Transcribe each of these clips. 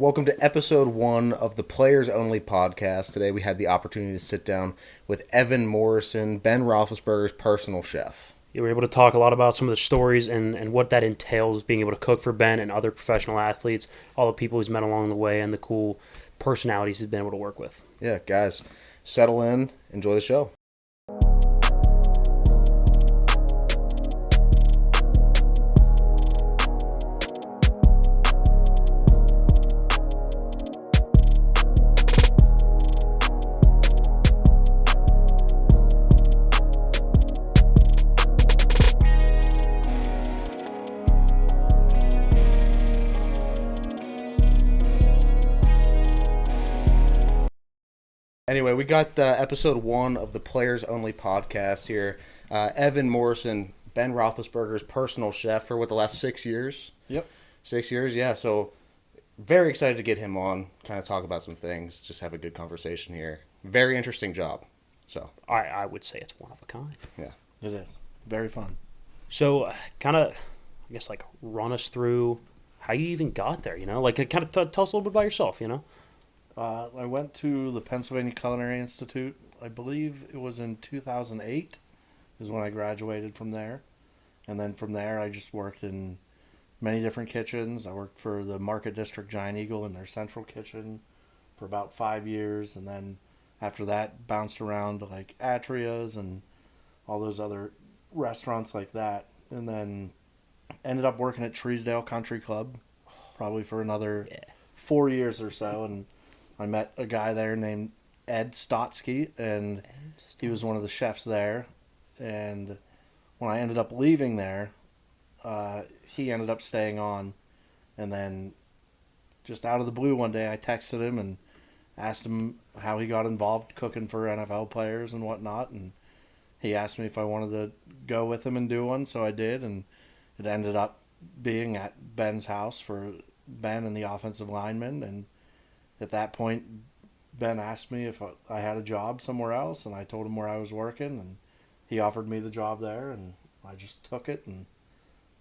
Welcome to episode 1 of the Players Only podcast. Today we had the opportunity to sit down with Evan Morrison, Ben Roethlisberger's personal chef. You were able to talk a lot about some of the stories and what that entails, being able to cook for Ben and other professional athletes, all the people he's met along the way, and the cool personalities he's been able to work with. Yeah, guys, settle in, enjoy the show. Anyway, we got episode 1 of the Players Only podcast here. Evan Morrison, Ben Roethlisberger's personal chef for the last 6 years? Yep. 6 years, yeah. So very excited to get him on, kind of talk about some things, just have a good conversation here. Very interesting job. So I would say it's one of a kind. yeah. It is. Very fun. So kind of, I guess, like run us through how you even got there, kind of tell us a little bit about yourself, I went to the Pennsylvania Culinary Institute. I believe it was in 2008 is when I graduated from there. And then from there, I just worked in many different kitchens. I worked for the Market District Giant Eagle in their central kitchen for about 5 years. And then after that, bounced around to like Atria's and all those other restaurants like that. And then ended up working at Treesdale Country Club probably for another 4 years or so. And I met a guy there named Ed Stotsky, and he was one of the chefs there. And when I ended up leaving there, he ended up staying on. And then just out of the blue one day, I texted him and asked him how he got involved cooking for NFL players and whatnot. And he asked me if I wanted to go with him and do one, so I did. And it ended up being at Ben's house for Ben and the offensive lineman. And at that point, Ben asked me if I had a job somewhere else, and I told him where I was working, and he offered me the job there, and I just took it, and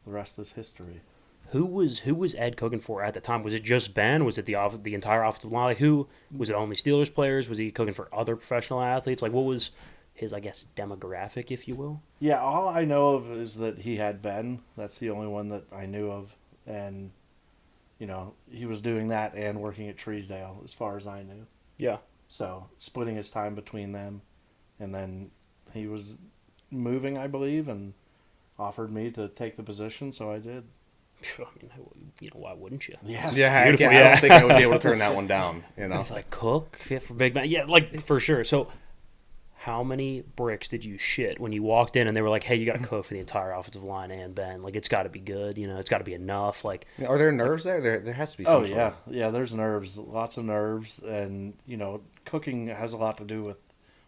the rest is history. Who was Ed cooking for at the time? Was it just Ben? Was it the entire offensive line? Like, who was it? Only Steelers players? Was he cooking for other professional athletes? Like, what was his, I guess, demographic, if you will? Yeah, all I know of is that he had Ben. That's the only one that I knew of, and he was doing that and working at Treesdale, as far as I knew. Yeah. So, splitting his time between them. And then he was moving, I believe, and offered me to take the position, so I did. I mean, why wouldn't you? Yeah. I don't think I would be able to turn that one down, It's like, cook, fit for big man. Yeah, like, for sure. So, how many bricks did you shit when you walked in and they were like, hey, you got to cook for the entire offensive line and Ben? Like, it's got to be good, it's got to be enough. Like, are there nerves there? There has to be some. Oh, yeah. Yeah, there's nerves, lots of nerves. And, cooking has a lot to do with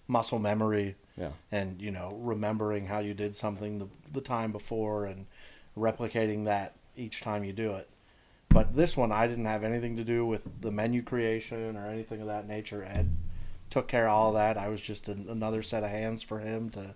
muscle memory. Yeah. And, remembering how you did something the time before and replicating that each time you do it. But this one, I didn't have anything to do with the menu creation or anything of that nature. Ed took care of all of that. I was just another set of hands for him to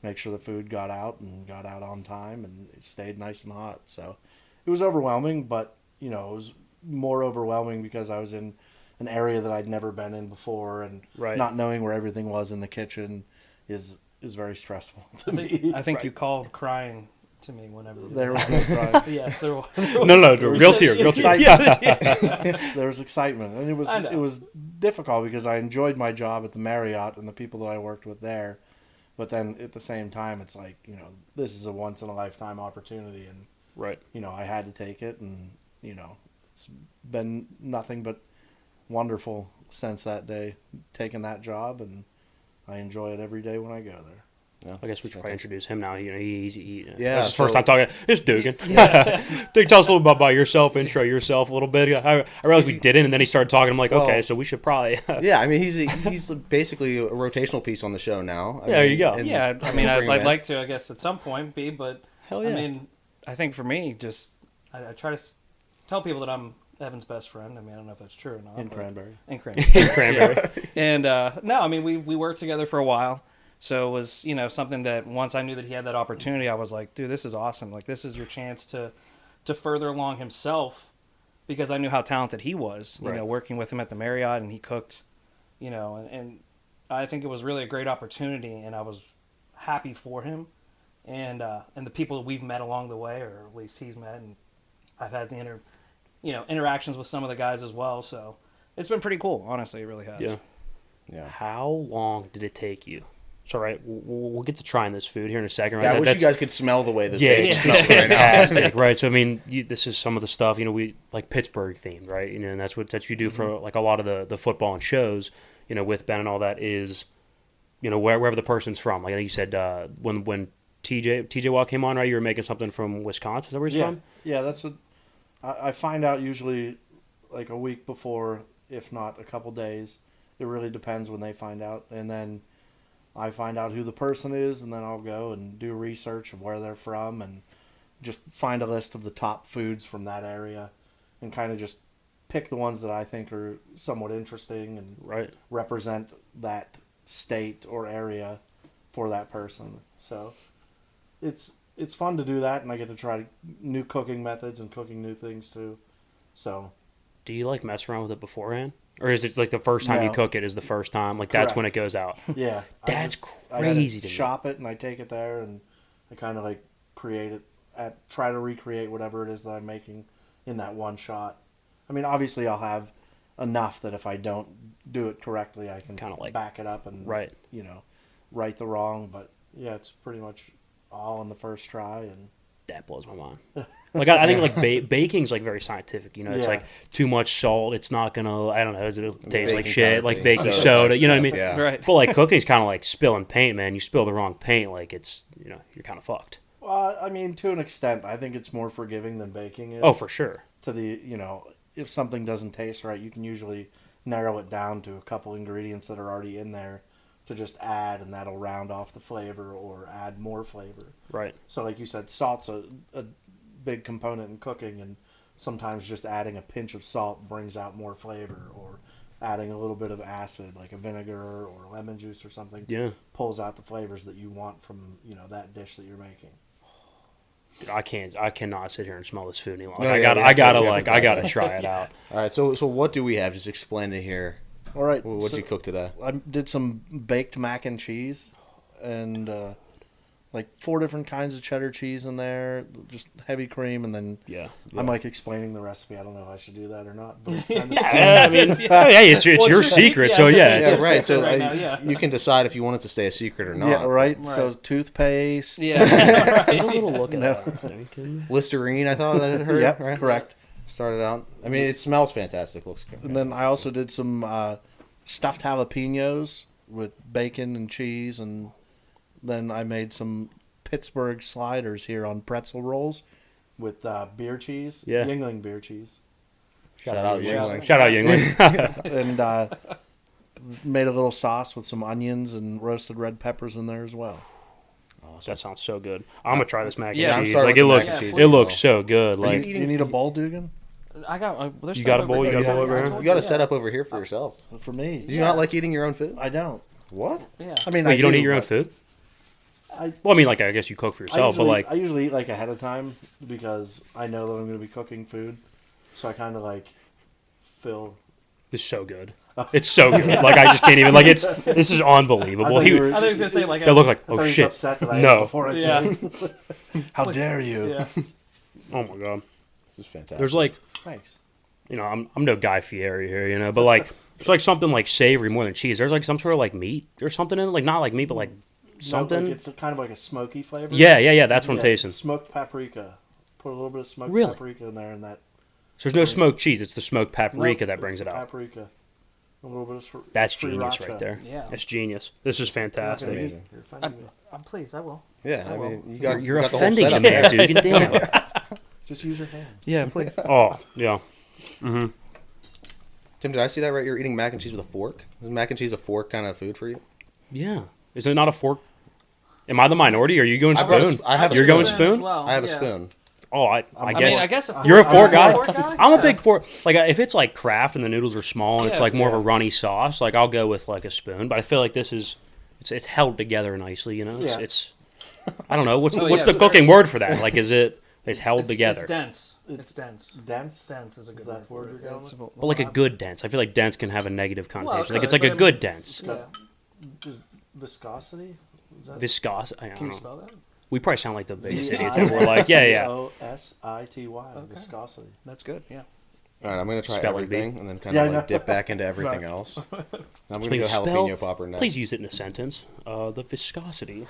make sure the food got out on time and it stayed nice and hot. So it was overwhelming, but it was more overwhelming because I was in an area that I'd never been in before, and not knowing where everything was in the kitchen is very stressful to me. I think you called crying to me whenever there was no crying. Yes, there was. No, real tear. There was excitement, and it was difficult because I enjoyed my job at the Marriott and the people that I worked with there, but then at the same time, it's like this is a once in a lifetime opportunity, and I had to take it, and it's been nothing but wonderful since that day taking that job, and I enjoy it every day when I go there. Yeah. I guess we should probably introduce him now. This is his so, first time talking. It's Dugan. Yeah. Dugan, tell us a little bit about yourself. Intro yourself a little bit. I realized we didn't, and then he started talking. I'm like, okay, so we should probably. Yeah, I mean, he's basically a rotational piece on the show now. There you go. Yeah, I mean, I'd like to, I guess, at some point be, but hell yeah. I mean, I think for me, just I try to tell people that I'm Evan's best friend. I mean, I don't know if that's true or not. In Cranberry. Cranberry. And no, I mean, we worked together for a while. So it was, something that once I knew that he had that opportunity, I was like, dude, this is awesome. Like, this is your chance to further along himself because I knew how talented he was, you Right. know, working with him at the Marriott, and he cooked, you know, and I think it was really a great opportunity, and I was happy for him, and the people that we've met along the way, or at least he's met, and I've had the interactions with some of the guys as well, so it's been pretty cool, honestly, it really has. Yeah. Yeah. How long did it take you? So, right, we'll get to trying this food here in a second. Right? Yeah, I wish you guys could smell the way this base it's smells right now. fantastic, right? So, I mean, this is some of the stuff, you know, we like Pittsburgh themed, right? You know, and that's what you do for like a lot of the football and shows, you know, with Ben and all that is, you know, wherever the person's from. Like you said, when TJ Watt came on, right, you were making something from Wisconsin. Is that where he's from? Yeah, that's what I find out usually like a week before, if not a couple days. It really depends when they find out. And then I find out who the person is, and then I'll go and do research of where they're from and just find a list of the top foods from that area and kind of just pick the ones that I think are somewhat interesting and Right. represent that state or area for that person. So it's fun to do that, and I get to try new cooking methods and cooking new things too. So Do you like mess around with it beforehand? Or is it like the first time you No. cook it is the first time? Like that's Correct. when it goes out. yeah, That's I crazy to me. shop it and I take it there and I kind of like create it try to recreate whatever it is that I'm making in that one shot. I mean, obviously I'll have enough that if I don't do it correctly, I can Kinda like- back it up and Right. you know, right the wrong. But yeah, it's pretty much all in the first try. And That blows my mind. Like I think like baking's like very scientific. You know, it's Yeah. like too much salt. It's not gonna. I don't know. It'll taste Baking like shit. powder Like thing, baking soda soda. type You know what I stuff, mean? yeah. Right. But like cooking's kind of like spilling paint, man. You spill the wrong paint, like it's you're kind of fucked. I mean, to an extent, I think it's more forgiving than baking is. Oh, for sure. To the if something doesn't taste right, you can usually narrow it down to a couple ingredients that are already in there to just add, and that'll round off the flavor or add more flavor. Right. So like you said, salt's a big component in cooking, and sometimes just adding a pinch of salt brings out more flavor, or adding a little bit of acid like a vinegar or lemon juice or something Yeah. pulls out the flavors that you want from that dish that you're making. Dude, I cannot sit here and smell this food any longer. No, I yeah, gotta we have to- we have like to I try gotta that. try it out. All right, so what do we have? Just explain it here. All right, What'd so you cook today? I did some baked mac and cheese, and like 4 different kinds of cheddar cheese in there, just heavy cream, and then Yeah. I'm like explaining the recipe. I don't know if I should do that or not, but it's kind of Yeah, I mean, hey, it's Well, your it's secret, yeah, so I was yeah. gonna say, it's- Yeah, right. So secret right now, yeah. you can decide if you want it to stay a secret or not. yeah, right. Right. So toothpaste. Yeah. Take a little look at that. Are you kidding me? Listerine, I thought I heard. Yep, right? correct. Started out. I mean, it smells fantastic. Looks good. And then I also did some stuffed jalapenos with bacon and cheese, and then I made some Pittsburgh sliders here on pretzel rolls with beer cheese, Yeah. Yingling beer cheese, Shout out Yingling. Shout out Yingling. and made a little sauce with some onions and roasted red peppers in there as well. That sounds so good. I'm gonna try this mac and Yeah, I'm cheese. starting Like with it the looks, mac and cheese it as looks well. so good. Like you You need a bowl, Dugan? I got. You got a bowl? You got a bowl over here? You got to set up over here for yourself. For me, Do you not like eating your own food? I don't. What? Yeah. I mean, Wait, I you don't do, eat your own but food? I- Well, I mean, like I guess you cook for yourself, but like I usually eat like ahead of time because I know that I'm going to be cooking food, so I kind of like fill. it's so good. It's so good. Like I just can't even. Like this is unbelievable. thought He, you were- I think I was gonna say like. that looked like I thought oh he was shit. upset that I No. ate before I Yeah. came. How dare you? Yeah. Oh my god. This is fantastic. There's like Thanks. I'm no Guy Fieri here, but like there's like something like savory more than cheese. There's like some sort of like meat or something in it, like not like meat, but like something. No, like it's kind of like a smoky flavor. Yeah. That's what I'm tasting. Smoked paprika. Put a little bit of smoked Really? paprika in there, and that. So there's no smoked cheese. It's the smoked paprika Nope, that brings it's it the out. Paprika. A little bit of That's sriracha. genius right there. Yeah. That's genius. This is fantastic. Amazing. You're offending me. I'm pleased. I will. Yeah, I will. mean, you got You're you got the whole offending setup him there, there. dude. Damn. Just use your hands. Yeah, please. Oh yeah. Tim, did I see that right? You're eating mac and cheese with a fork? Is mac and cheese a fork kind of food for you? Yeah. Is it not a fork? Am I the minority? Or are you going I brought a spoon? sp- I have a You're spoon. going As spoon? well, I have a yeah. spoon. Oh, I I guess. mean, I guess You're a fork guy? guy? I'm a Yeah. big fork. Like if it's like Kraft and the noodles are small and it's Yeah, like more of a runny sauce, like I'll go with like a spoon. But I feel like this is it's held together nicely. You know, Yeah. it's I don't know what's Oh, what's yeah, the cooking word for that? Like is it It's held together. It's dense. It's It's dense. Dense? Dense is a good Is that word the word for it. you're going It's with? But like a good dense. I feel like dense can have a negative Well, connotation. it Like it's could, like a but good it's- dense. Yeah. Is viscosity? Is that Viscous. I Can don't you know. spell that? We probably sound like the biggest idiots ever. We're like, yeah. Viscosity. Okay. Viscosity. That's good. Yeah. All right, I'm going to try Spelling bee. everything and then kind Yeah, of I like know. dip back into everything Right. else. I'm going to Please go spell- jalapeno popper next. Please use it in a sentence. The viscosity.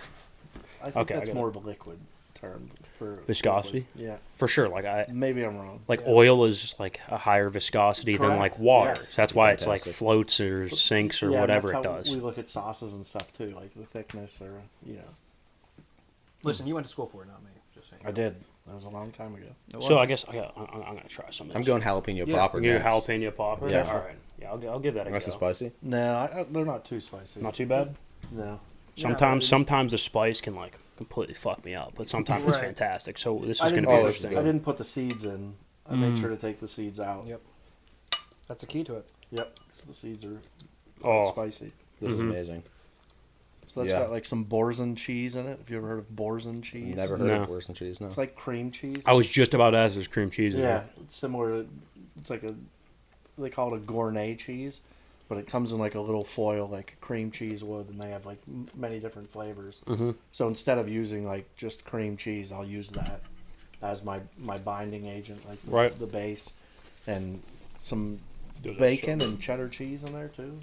I think Okay, I that's got more of a liquid term for Viscosity? liquid. Yeah. For sure. Like Maybe I'm wrong. Like Yeah. oil is like a higher viscosity than Correct. like water. Yes. So that's why it's like Fantastic. floats or sinks or Yeah, and whatever that's it how does. We look at sauces and stuff too, like the thickness or Listen, you went to school for it, not me. Just saying. I did. That was a long time ago. It So was. I guess I'm gonna try some. Of I'm this. going jalapeno Yeah. popper You're next. jalapeno popper. Yeah. All right. Yeah, I'll give that a Nice go. and spicy. No, they're not too spicy. Not too bad. No. Sometimes the spice can like completely fuck me up, but sometimes it's Right. fantastic. So this I is didn't, gonna be Oh, put, this is interesting. good. I didn't put the seeds in. I made sure to take the seeds out. Yep. That's the key to it. Yep. 'Cause the seeds are Oh, spicy. This is amazing. So that's Yeah. got like some Boursin cheese in it. Have you ever heard of Boursin cheese? Never heard No. of worse than cheese. No. It's like cream cheese. I was just about to ask this cream cheese. in Yeah, here. it's similar. It's like they call it a gourmet cheese, but it comes in like a little foil, like cream cheese would, and they have like many different flavors. Mhm. So instead of using like just cream cheese, I'll use that as my binding agent, like Right. the base, and some Those are bacon so and cheddar cheese in there too.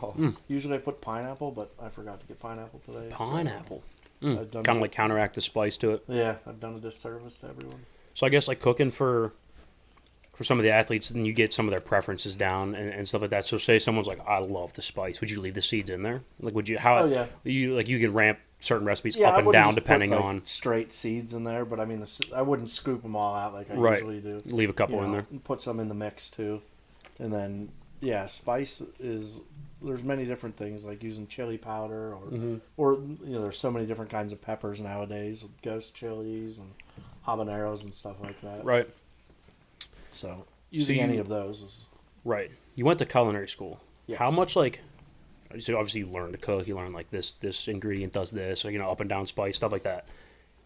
Oh. Usually I put pineapple, but I forgot to get pineapple today. so Pineapple. I've done Kind of like counteract the spice to it. yeah, I've done a disservice to everyone. So I guess like cooking for some of the athletes, then you get some of their preferences down and stuff like that. So say someone's like, I love the spice. Would you leave the seeds in there? Like, would you? How? Oh, yeah. You can ramp certain recipes Yeah, up I and wouldn't down just put, depending like, on. straight seeds in there, but I mean, I wouldn't scoop them all out like I Right. usually do. Leave a couple You in know, there. and put some in the mix too, and then yeah, spice is there's many different things like using chili powder or there's so many different kinds of peppers nowadays, ghost chilies and habaneros and stuff like that. Right. So using you- any of those is Right. You went to culinary school. Yes. How much like? So obviously you learn to cook. You learn like this ingredient does this, or up and down spice stuff like that.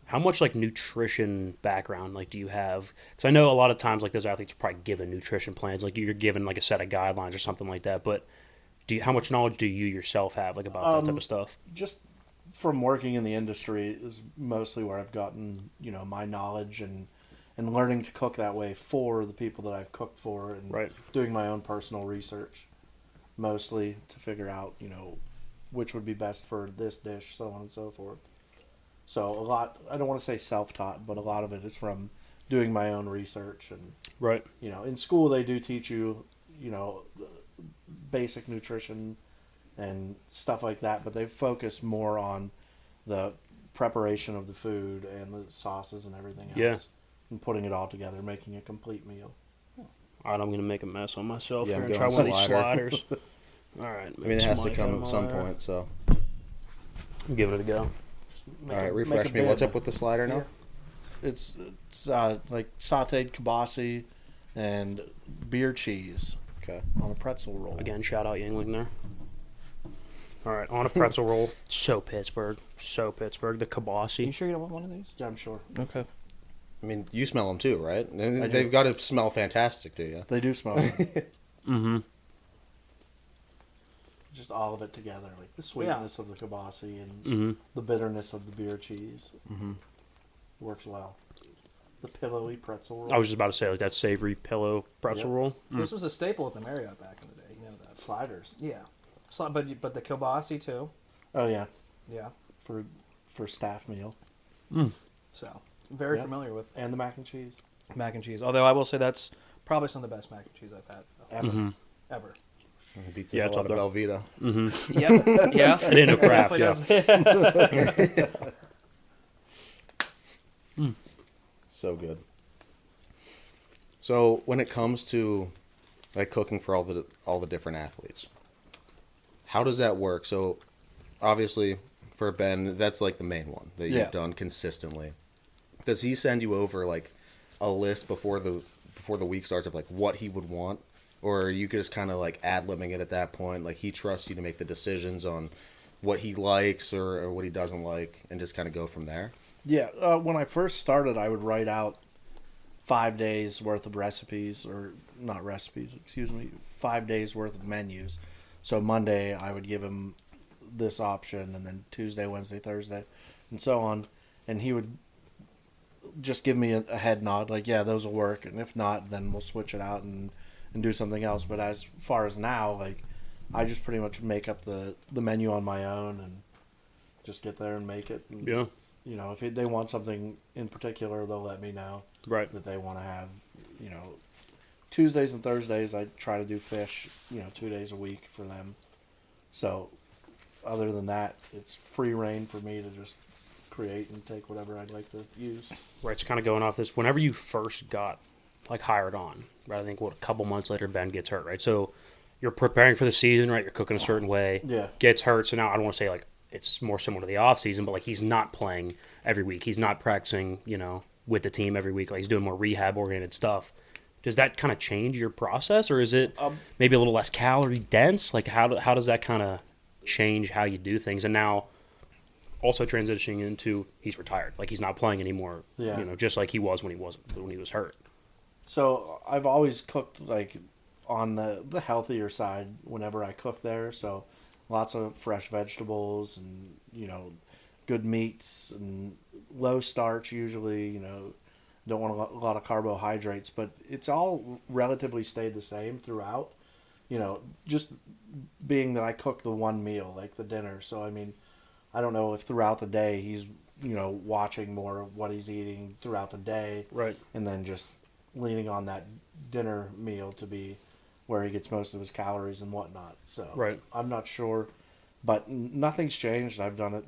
How much like nutrition background like do you have? Because I know a lot of times like those athletes are probably given nutrition plans, like you're given like a set of guidelines or something like that. But how much knowledge do you yourself have like about that type of stuff? just from working in the industry is mostly where I've gotten my knowledge and learning to cook that way for the people that I've cooked for and Right. doing my own personal research mostly to figure out which would be best for this dish, so on and so forth. So a lot, I don't want to say self-taught, but a lot of it is from doing my own research. And Right. in school they do teach you basic nutrition and stuff like that, but they focus more on the preparation of the food and the sauces and everything else. Yeah. And putting it all together, making a complete meal. All right, I'm gonna make a mess on myself Yeah, here I'm and try going one of these slider. sliders. All right. I mean, it has to come at some point. So, Give it a go. Make all right, a- refresh make a me. What's bib. up with the slider now? It's like sautéed kielbasa and beer cheese Okay. on a pretzel roll. Again, shout out Yingling there. All right, on a pretzel roll. So Pittsburgh. The Are you kielbasa. sure you don't want one of these? Yeah, I'm sure. Okay. I mean, you smell them too, right? do. They've got to smell fantastic to you. They do smell. Mm-hmm. Just all of it together, like the sweetness of the kielbasa and Mm-hmm. the bitterness of the beer cheese. Works well. The pillowy pretzel roll. I was just about to say like that savory pillow pretzel Yep. roll. This was a staple at the Marriott back in the day. You know that. Sliders. Yeah. But the kielbasa too. Oh yeah, Yeah. for staff meal So very Yep. familiar with and the mac and cheese. mac and cheese. Although I will say that's probably some of the best mac and cheese I've had Ever. ever. It beats Yeah, the it's hell out up of there. Velveeta. Yep. Yeah. It ain't no craft, Definitely yeah. does. So good. So when it comes to like cooking for all the different athletes, how does that work? So obviously for Ben, that's like the main one that Yeah. you've done consistently. Does he send you over like a list before the week starts of like what he would want, or are you just kind of like ad-libbing it at that point? Like he trusts you to make the decisions on what he likes or what he doesn't like, and just kind of go from there. Yeah, when I first started, I would write out 5 days worth of recipes, or not recipes, excuse me, 5 days worth of menus. So Monday, I would give him this option, and then Tuesday, Wednesday, Thursday, and so on. And he would just give me a head nod, like, yeah, those will work. And if not, then we'll switch it out and do something else. But as far as now, like, I just pretty much make up the menu on my own and just get there and make it. And, Yeah. you know, if they want something in particular, they'll let me know Right. that they want to have. You know, Tuesdays and Thursdays, I try to do fish, 2 days a week for them. So, other than that, it's free reign for me to just create and take whatever I'd like to use. Right. It's kind of going off this. Whenever you first got like hired on, right? I think a couple months later, Ben gets hurt, right? So you're preparing for the season, right? You're cooking a certain way. Yeah. Gets hurt. So now I don't want to say like it's more similar to the off season, but like he's not playing every week. He's not practicing, with the team every week. Like he's doing more rehab oriented stuff. Does that kind of change your process, or is it maybe a little less calorie dense? Like how does that kind of change how you do things? And now also transitioning into he's retired, like he's not playing anymore. Yeah. Just like he was when he was hurt. So I've always cooked like on the healthier side whenever I cook there. So lots of fresh vegetables and good meats and low starch usually. Don't want a lot of carbohydrates, but it's all relatively stayed the same throughout. Just being that I cook the one meal, like the dinner. So I mean, I don't know if throughout the day he's watching more of what he's eating throughout the day, Right. and then just leaning on that dinner meal to be where he gets most of his calories and whatnot. So Right. I'm not sure, but nothing's changed. I've done it,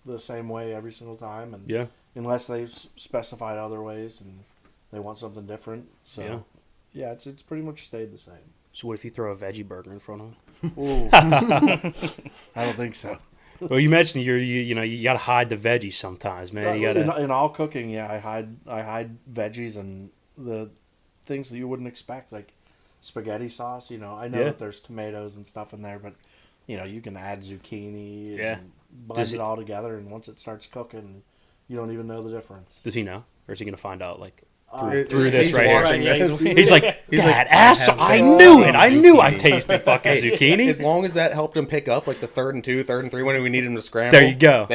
the same way every single time, and Yeah. unless they've specified other ways and they want something different. So yeah, it's pretty much stayed the same. So what if you throw a veggie burger in front of him? Ooh. I don't think so. Well, you mentioned you got to hide the veggies sometimes, man. You got to. In all cooking, yeah, I hide veggies and the things that you wouldn't expect, like spaghetti sauce. I know that there's tomatoes and stuff in there, but you can add zucchini and blend it all together, and once it starts cooking, you don't even know the difference. Does he know, or is he going to find out like through this he's right watching here? this. He's like, He's Dad, like, ass. I knew it. I knew I tasted fucking zucchini. As long as that helped him pick up like the 3rd and 2, 3rd and 3 when we need him to scramble. There you go.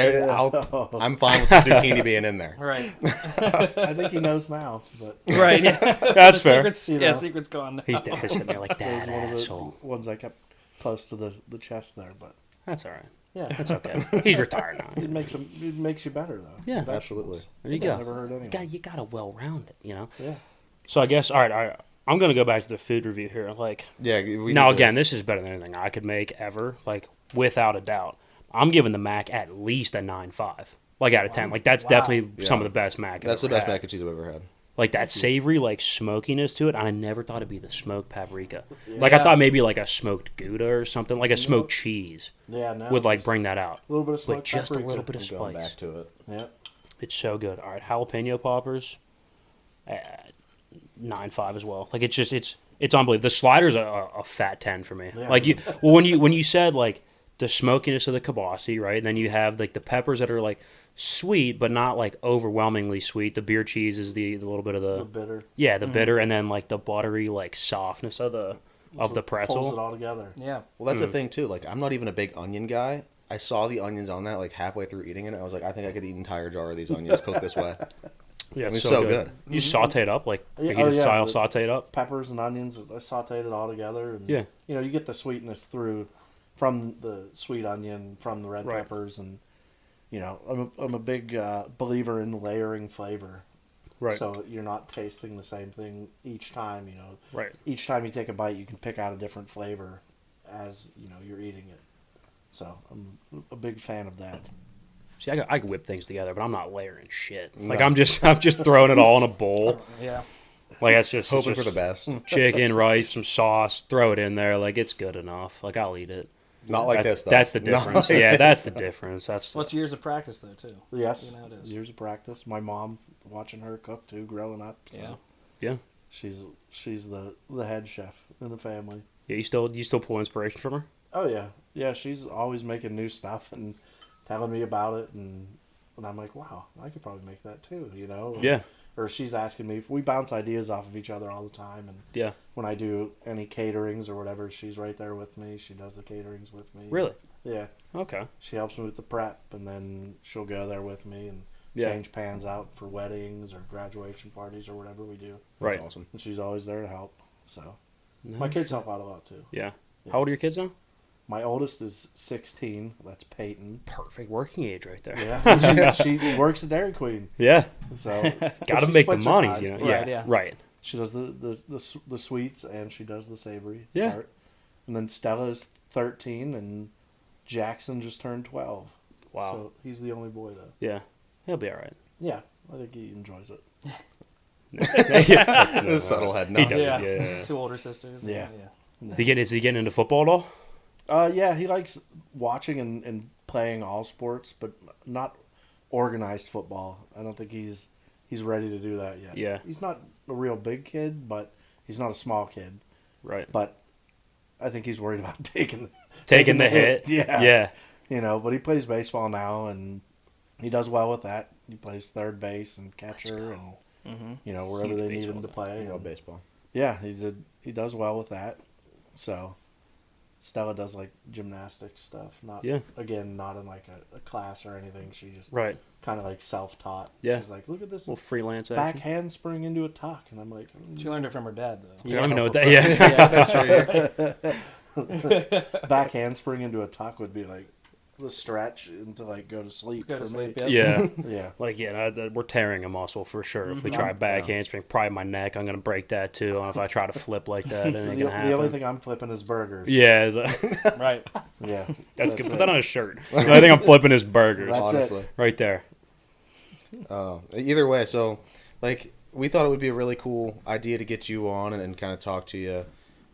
I'm fine with the zucchini being in there. Right. I think he knows now, but Right. Yeah. That's fair. Secret's, secret's gone now. He's definitely sitting there like it was that one of asshole. the ones I kept close to the chest there. But That's all right. yeah, That's okay. He's retired now. it makes you better though. Yeah. Vegetables. Absolutely. There you go. Never heard anyone. You got to well round it, Yeah. So I guess all right. I'm gonna go back to the food review here. Like, Yeah. now again, this is better than anything I could make ever. Like, without a doubt, I'm giving the mac at least a 9.5. Like out of 10. Like that's definitely some of the best mac. That's the I've ever best had. mac and cheese I've ever had. Like that savory, like smokiness to it. I never thought it'd be the smoked paprika. Like I thought maybe like a smoked Gouda or something, like a smoked cheese Yeah. No, would like just bring that out. a little bit of With smoked just a paprika. little bit of Going spice. back to it. Yeah. It's so good. All right, jalapeno poppers, 9.5 as well. Like it's unbelievable. The slider's a fat 10 for me. Yeah. Like when you said like the smokiness of the kibasi, right? And then you have like the peppers that are like sweet but not like overwhelmingly sweet. The beer cheese is the little bit of The bitter. the bitter, and then like the buttery like softness of the pretzel. Pulls it all together. Yeah. Well, that's the thing too. Like, I'm not even a big onion guy. I saw the onions on that like halfway through eating it. I was like, I think I could eat an entire jar of these onions cooked this way. Yeah, I mean, it's so good. You saute it up like Yeah, fajita style, the saute it up. Peppers and onions, I sauteed it all together. And, Yeah. you get the sweetness from the sweet onion, from the red Right. peppers, and I'm a big believer in layering flavor. Right. So you're not tasting the same thing each time. Right. Each time you take a bite, you can pick out a different flavor as you're eating it. So I'm a big fan of that. See, I could whip things together, but I'm not layering shit. Like No. I'm just throwing it all in a bowl. Yeah. Like that's just Hoping it's for the just best. chicken, rice, some sauce, throw it in there. Like it's good enough. Like I'll eat it. Not like That's, this, though. that's the Not difference. like Yeah, this. that's the difference. That's What's years of practice though too? Yes, You know how it is. years of practice. My mom watching her cook too, growing up. So Yeah. yeah. she's the head chef in the family. Yeah, you still pull inspiration from her? Oh yeah, yeah. She's always making new stuff and telling me about it, and And I'm like, wow, I could probably make that too, you know? Yeah. Or she's asking me, we bounce ideas off of each other all the time. And Yeah. when I do any caterings or whatever, she's right there with me. She does the caterings with me. Really? Yeah. Okay. She helps me with the prep, and then she'll go there with me and Yeah. change pans out for weddings or graduation parties or whatever we do. Right. That's awesome. And she's always there to help. So Nice. my kids help out a lot too. Yeah. How old are your kids now? My oldest is 16. That's Peyton. Perfect working age right there. Yeah, she works at Dairy Queen. Yeah. So Got to she make the splits her money, time. you know. Right, Yeah. yeah. Right. She does the sweets and she does the savory Yeah. part. And then Stella is 13 and Jackson just turned 12. Wow. So he's the only boy though. Yeah. He'll be all right. Yeah, I think he enjoys it. The subtle head He nod. does. Yeah. Yeah. 2 older sisters. Yeah. Is he getting into football at all? Yeah, he likes watching and playing all sports, but not organized football. I don't think he's ready to do that yet. Yeah. He's not a real big kid, but he's not a small kid. Right. But I think he's worried about taking the hit. Yeah. Yeah. You know, but he plays baseball now, and he does well with that. He plays third base and catcher, and you know, wherever Huge they need baseball him to guy. play. I love And, baseball. yeah, he does well with that. So Stella does like gymnastics stuff. Not Yeah. again, not in like a class or anything. She just Right. kind of like self-taught. Yeah. She's like, look at this Little freelance back action. handspring into a tuck, and I'm like, She learned it from her dad, though. I don't even know what that. Yeah. back handspring into a tuck would be like the stretch into like go to sleep Go for to sleep, me. Yeah. Yeah. Like, we're tearing a muscle for sure. If we try back handspring, probably my neck, I'm going to break that too. And if I try to flip like that, it ain't going to happen. The only thing I'm flipping is burgers. Yeah, Right. Yeah. that's good. Put it. that on a shirt. The only thing I'm flipping is burgers. That's honestly. it. Right there. Either way, so like we thought it would be a really cool idea to get you on and kind of talk to you.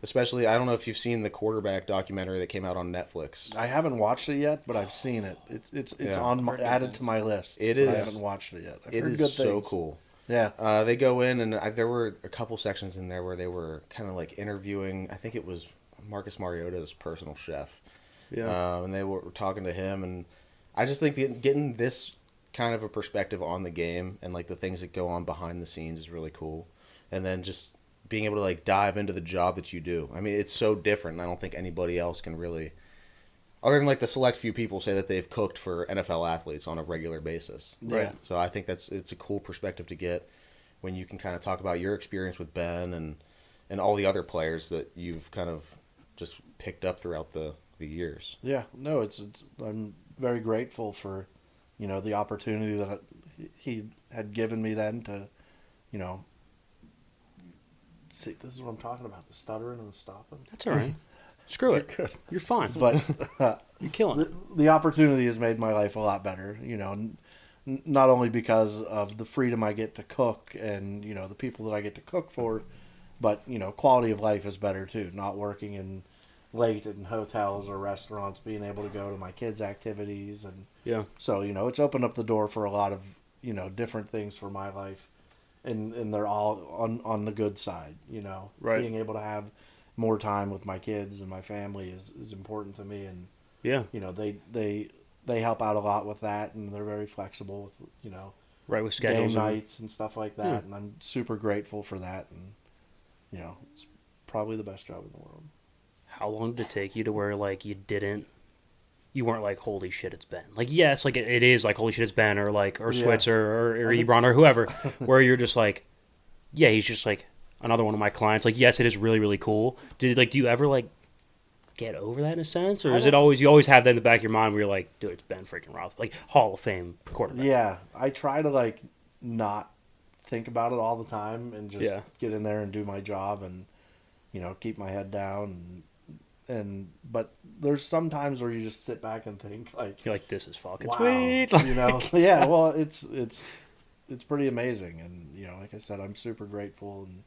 Especially, I don't know if you've seen the quarterback documentary that came out on Netflix. I haven't watched it yet, but I've seen it. It's Yeah. on Heard good added things. to my list. It but I is- haven't watched it yet. I've It heard is good so things. cool. Yeah. They go in, and there were a couple sections in there where they were kind of like interviewing, I think it was Marcus Mariota's personal chef. Yeah. And they were talking to him, and I just think getting this kind of a perspective on the game and like the things that go on behind the scenes is really cool. And then just being able to like dive into the job that you do. I mean, it's so different. And I don't think anybody else can really, other than like the select few people, say that they've cooked for NFL athletes on a regular basis. Right. So I think it's a cool perspective to get when you can kind of talk about your experience with Ben and all the other players that you've kind of just picked up throughout the years. Yeah. No, it's I'm very grateful for, you know, the opportunity that he had given me then to, you know, see, this is what I'm talking about, the stuttering and the stopping. That's all right. Screw it. You're fine. But You're killing it. the opportunity has made my life a lot better, you know, not only because of the freedom I get to cook and, you know, the people that I get to cook for, but, you know, quality of life is better too. Not working in late in hotels or restaurants, being able to go to my kids' activities. And Yeah. so, you know, it's opened up the door for a lot of, you know, different things for my life. And they're all on the good side, you know. Right. Being able to have more time with my kids and my family is important to me. And, Yeah. you know, they help out a lot with that, and they're very flexible with, you know, Right, with game schedules. nights and stuff like that. And I'm super grateful for that. And, you know, it's probably the best job in the world. How long did it take you to where, like, you weren't like, holy shit, it's Ben? Like, yes, like, it is like, holy shit, it's Ben, or like, or Yeah. Switzer, or I think- Ebron, or whoever, where you're just like, yeah, he's just like another one of my clients. Like, yes, it is really, really cool. Do you ever, like, get over that in a sense? Or is it always, you always have that in the back of your mind where you're like, dude, it's Ben freaking Roth, like, Hall of Fame quarterback. Yeah, I try to, like, not think about it all the time and just Yeah. get in there and do my job and, you know, keep my head down. But there's some times where you just sit back and think, like, You're like, this is fucking wow, sweet. you know. Yeah, well, it's pretty amazing, and, you know, like I said, I'm super grateful, and,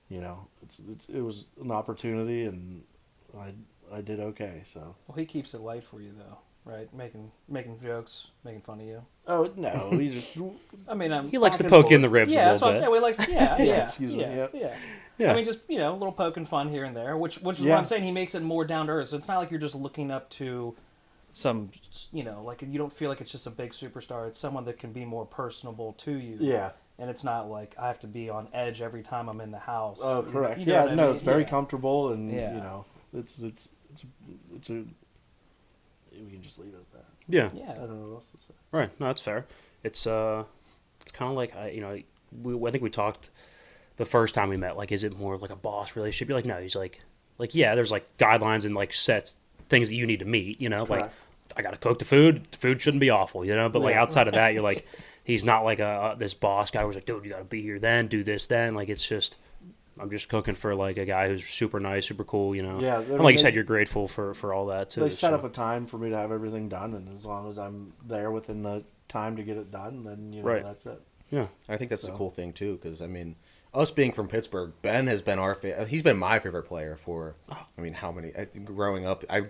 you know, it was an opportunity, and I did okay. So Well, he keeps it light for you, though, right? Making jokes, making fun of you. oh no, we just I mean, He likes to Back and poke you in forth. the ribs yeah, a that's what little I'm bit. saying. We like, yeah. Excuse me, yeah, yeah. Yeah. I mean, just, you know, a little poking fun here and there, which is Yeah. what I'm saying. He makes it more down to earth. So it's not like you're just looking up to some, like you don't feel like it's just a big superstar. It's someone that can be more personable to you. Yeah. And it's not like I have to be on edge every time I'm in the house. Oh, correct. You know Yeah, what I no, mean? it's very Yeah. comfortable, and Yeah. it's a. We can just leave it at that. Yeah. I Yeah. don't know what else to say. Right. No, that's fair. It's kind of like I think we talked the first time we met. Like, is it more like a boss relationship? You're like, no. He's like yeah. There's like guidelines and like sets things that you need to meet. Like Correct. I gotta cook the food. The food shouldn't be awful. But like Yeah. outside of that, you're like, he's not like this boss guy who's like, dude, you gotta be here then, do this then. Like it's just. I'm just cooking for like a guy who's super nice, super cool, Yeah, And like you said, you're grateful for all that too. They set so. up a time for me to have everything done, and as long as I'm there within the time to get it done, then Right. that's it. Yeah, I think that's So. the cool thing too, because I mean, us being from Pittsburgh, Ben has been he's been my favorite player for. I mean, how many? Growing up, I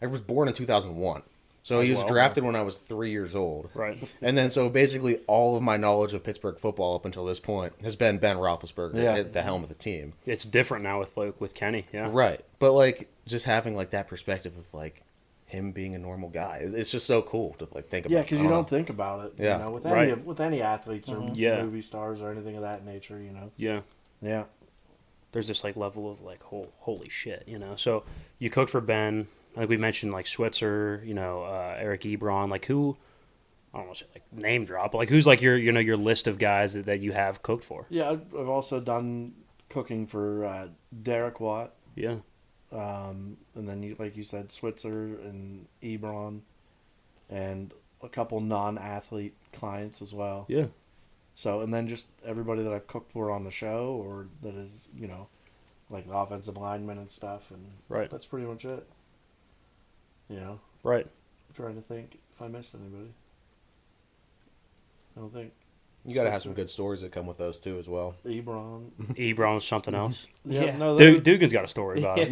was born in 2001, so he was well. drafted when I was 3 years old. right. And then, so basically, all of my knowledge of Pittsburgh football up until this point has been Ben Roethlisberger at the helm of the team. It's different now with Kenny. Yeah, Right. But, like, just having, like, that perspective of, like, him being a normal guy, it's just so cool to, like, think about. Yeah, because I you know. don't think about it. Yeah. With Right. with any athletes or Yeah. movie stars or anything of that nature. yeah. Yeah. There's this like level of like holy shit, So you cooked for Ben. Like we mentioned, like Switzer, Eric Ebron. Like who? I don't want to say like name drop, but like who's like your list of guys that you have cooked for? Yeah, I've also done cooking for Derek Watt, Yeah, and then like you said, Switzer and Ebron, and a couple non-athlete clients as well. yeah. So, and then just everybody that I've cooked for on the show, or that is, like the offensive linemen and stuff, and Right. that's pretty much it. Right. I'm trying to think if I missed anybody. I don't think. You got to have some good stories that come with those, too, as well. Ebron. Ebron's something else. Yeah. No, they were, Dugan's got a story about it.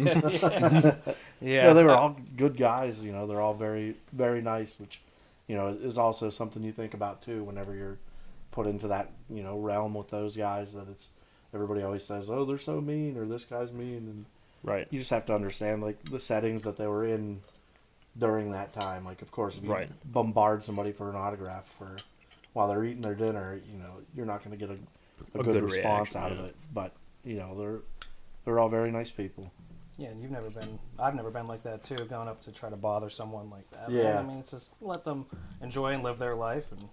Yeah. no, they were all good guys. They're all very, very nice, which, is also something you think about, too, whenever you're put into that, realm with those guys, that it's, everybody always says, oh, they're so mean, or this guy's mean, and Right. you just have to understand, like, the settings that they were in during that time. Like, of course, if you Right. bombard somebody for an autograph while they're eating their dinner, you're not going to get a good response reaction, out of yeah. it. But, they're all very nice people. Yeah, and I've never been like that too, going up to try to bother someone like that. Yeah. I mean, it's just let them enjoy and live their life, and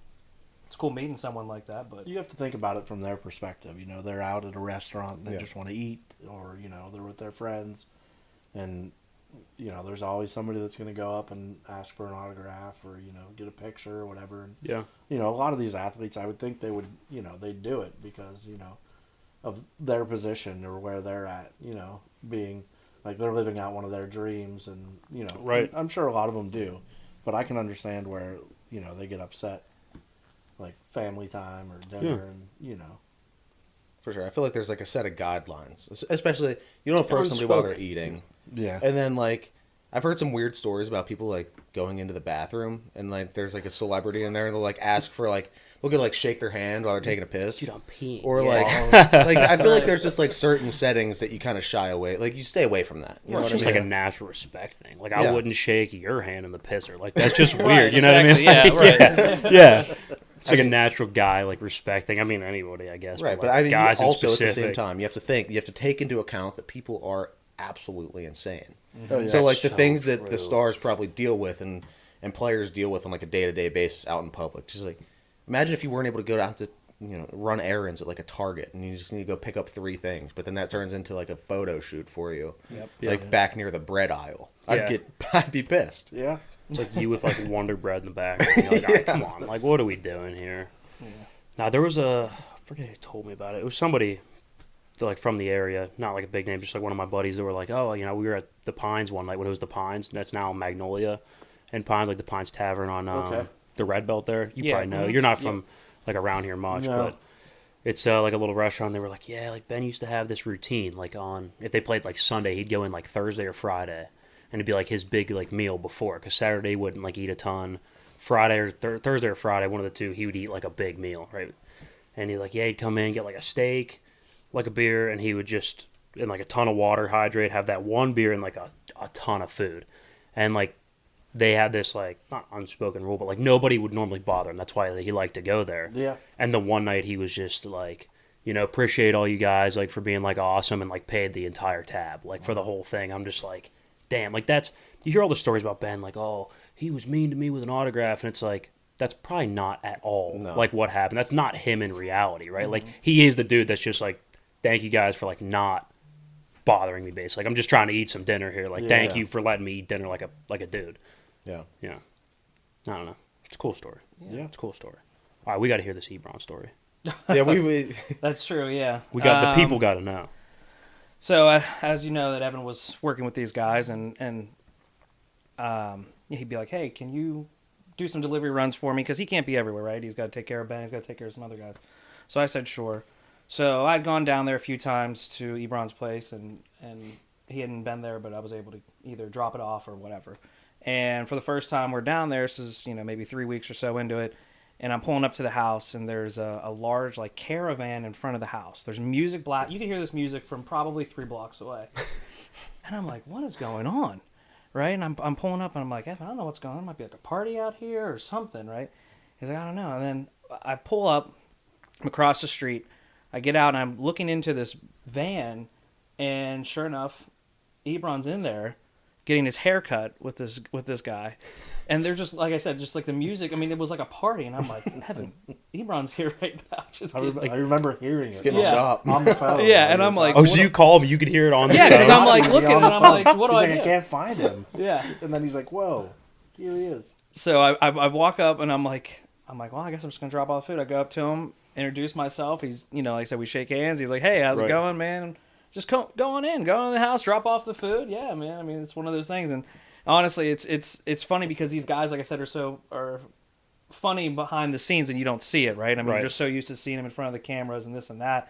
it's cool meeting someone like that, but You have to think about it from their perspective. They're out at a restaurant and they Yeah. just want to eat, or, they're with their friends. And, there's always somebody that's going to go up and ask for an autograph or, get a picture or whatever. And, Yeah. a lot of these athletes, I would think they would, they'd do it because, of their position or where they're at, being like they're living out one of their dreams. And, Right. I'm sure a lot of them do. But I can understand where, they get upset, like family time or dinner and, For sure. I feel like there's, like, a set of guidelines. Especially, you don't approach somebody while they're eating. Yeah. And then, like, I've heard some weird stories about people, like, going into the bathroom and, like, there's, like, a celebrity in there and they'll, like, ask for, like, they'll get, like, shake their hand while they're taking a piss. Dude, I'm peeing. Or, Yeah. like I feel like there's just, like, certain settings that you kind of shy away. Like, you stay away from that. You know It's what I just mean? like a natural respect thing. Like Yeah. I wouldn't shake your hand in the pisser. Like that's just weird. Right, You know exactly, what I mean? yeah, right. Yeah. It's like a natural guy like respect thing. I mean anybody, I guess. Right, but but I mean, guys in also at the specific. same time, you have to take into account that people are absolutely insane. Oh, yeah. So, like, That's the so things that the true. stars probably deal with and players deal with on, like, a day-to-day basis out in public. Just, like, imagine if you weren't able to go down to, run errands at, like, a Target and you just need to go pick up 3 things, but then that turns into, like, a photo shoot for you. Yep. Like, back near the bread aisle. Yeah. I'd be pissed. Yeah. It's like you with like Wonder Bread in the back. You're like, all right, come on. Like what are we doing here? Yeah. Now there was I forget who told me about it. It was somebody like from the area, not like a big name, just like one of my buddies that were like, oh, we were at the Pines one night when it was the Pines. And that's now Magnolia and Pines, like the Pines Tavern on Okay. the Red Belt there. You Yeah. probably know. You're not from like around here much, No. but it's like a little restaurant. They were like, yeah, like Ben used to have this routine. Like if they played like Sunday, he'd go in like Thursday or Friday, and it'd be like his big like meal before. Because Saturday he wouldn't like eat a ton. Friday or Thursday or Friday, one of the two, he would eat like a big meal, right? And he'd come in, get like a steak, like a beer, and he would just and like a ton of water, hydrate, have that one beer and like a ton of food, and like they had this, like, not unspoken rule, but, like, nobody would normally bother him. That's why he liked to go there. Yeah. And the one night he was just, like, you know, appreciate all you guys, like, for being, like, awesome and, like, paid the entire tab, like, for the whole thing. I'm just like, damn. Like, that's, you hear all the stories about Ben, like, oh, he was mean to me with an autograph, and it's like, that's probably not at all, like, what happened. That's not him in reality, right? Like, he is the dude that's just like, thank you guys for, like, not bothering me, basically. Like, I'm just trying to eat some dinner here. Like, thank you for letting me eat dinner like a dude. Yeah. Yeah. I don't know. It's a cool story. Yeah. It's a cool story. All right, we got to hear this Ebron story. Yeah, we That's true. Yeah, We got the people got to know. So as you know, that Evan was working with these guys, and he'd be like, "Hey, can you do some delivery runs for me?" Because he can't be everywhere, right? He's got to take care of Ben. He's got to take care of some other guys. So I said, "Sure." So I'd gone down there a few times to Ebron's place, and he hadn't been there, but I was able to either drop it off or whatever. And for the first time we're down there, this is, you know, maybe 3 weeks or so into it, and I'm pulling up to the house, and there's a large, like, caravan in front of the house. There's music black. You can hear this music from probably 3 blocks away. And I'm like, what is going on? Right? And I'm pulling up, and I'm like, Evan, I don't know what's going on. It might be like a party out here or something, right? He's like, I don't know. And then I pull up, I'm across the street. I get out, and I'm looking into this van, and sure enough, Ebron's in there getting his hair cut with this guy. And they're just, like I said, just like the music. I mean, it was like a party, and I'm like, Evan, Ebron's here right now. Just I remember hearing it. getting shot. On the phone. Yeah, and I'm like, Oh, so you call him, you could hear it on the yeah, because phone? I'm like looking, and I'm like, what do he's I like, do? I can't find him. Yeah. And then he's like, whoa, here he is. So I walk up, and I'm like, well, I guess I'm just gonna drop off food. I go up to him, introduce myself. He's, you know, like I said, we shake hands. He's like, hey, how's it going, man? Just go on in the house, drop off the food. Yeah, man. I mean, it's one of those things. And honestly, it's funny because these guys, like I said, are funny behind the scenes, and you don't see it, right? I mean, you're just so used to seeing them in front of the cameras and this and that.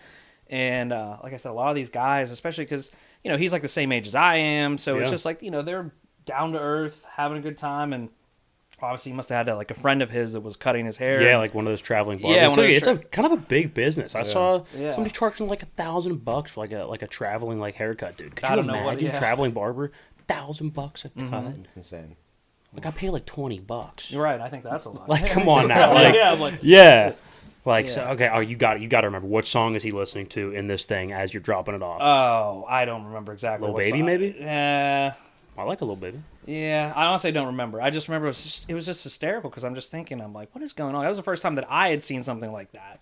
And like I said, a lot of these guys, especially because, you know, he's like the same age as I am, so it's just like, you know, they're down to earth, having a good time, and obviously he must have had like a friend of his that was cutting his hair. Yeah, like one of those traveling barbers. Yeah, It's a kind of a big business. I saw somebody Yeah. charging like $1,000 for like a traveling like haircut, dude. Could I you don't know what- imagine yeah. traveling barber $1,000 a cut? It's insane. Like I pay like $20. You're right. I think that's a lot. Like, come on now. Like, yeah, I'm like, yeah. Like, so, Yeah. okay, oh, you got to remember, what song is he listening to in this thing as you're dropping it off? oh, I don't remember exactly. Lil what Baby, song. maybe? I like a Little Baby. Yeah, I honestly don't remember. I just remember it was just hysterical because I'm just thinking, I'm like, what is going on? That was the first time that I had seen something like that.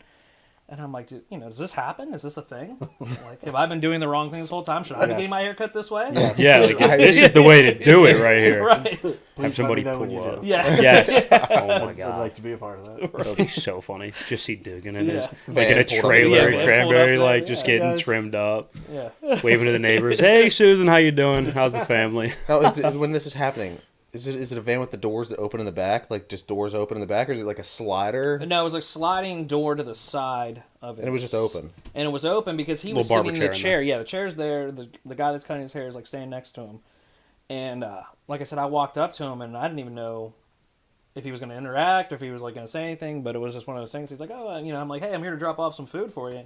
And I'm like, you know, does this happen? Is this a thing? Like, have I been doing the wrong thing this whole time? Should I be getting my hair cut this way? Yes. Yeah, like, this is the way to do it right here. Right. Please Have somebody let me know when pull you up. do. Yeah. Yes. Oh my I'd god. like to be a part of that. That'd be so funny. Just see Dugan in his Yeah. like in a Van pulled up. trailer Yeah, in van Cranberry, pulled up, like just yeah, getting guys. trimmed up, Yeah. waving to the neighbors. Hey, Susan, how you doing? How's the family? Now, when this is happening, is it a van with the doors that open in the back, like just doors open in the back, or is it like a slider? No, it was a sliding door to the side of it. And it was just open. And it was open because he Little was barber sitting in the chair in chair. Yeah, the chair's there. The guy that's cutting his hair is like standing next to him. And like I said, I walked up to him and I didn't even know if he was going to interact or if he was like going to say anything. But it was just one of those things. He's like, oh, you know, I'm like, hey, I'm here to drop off some food for you.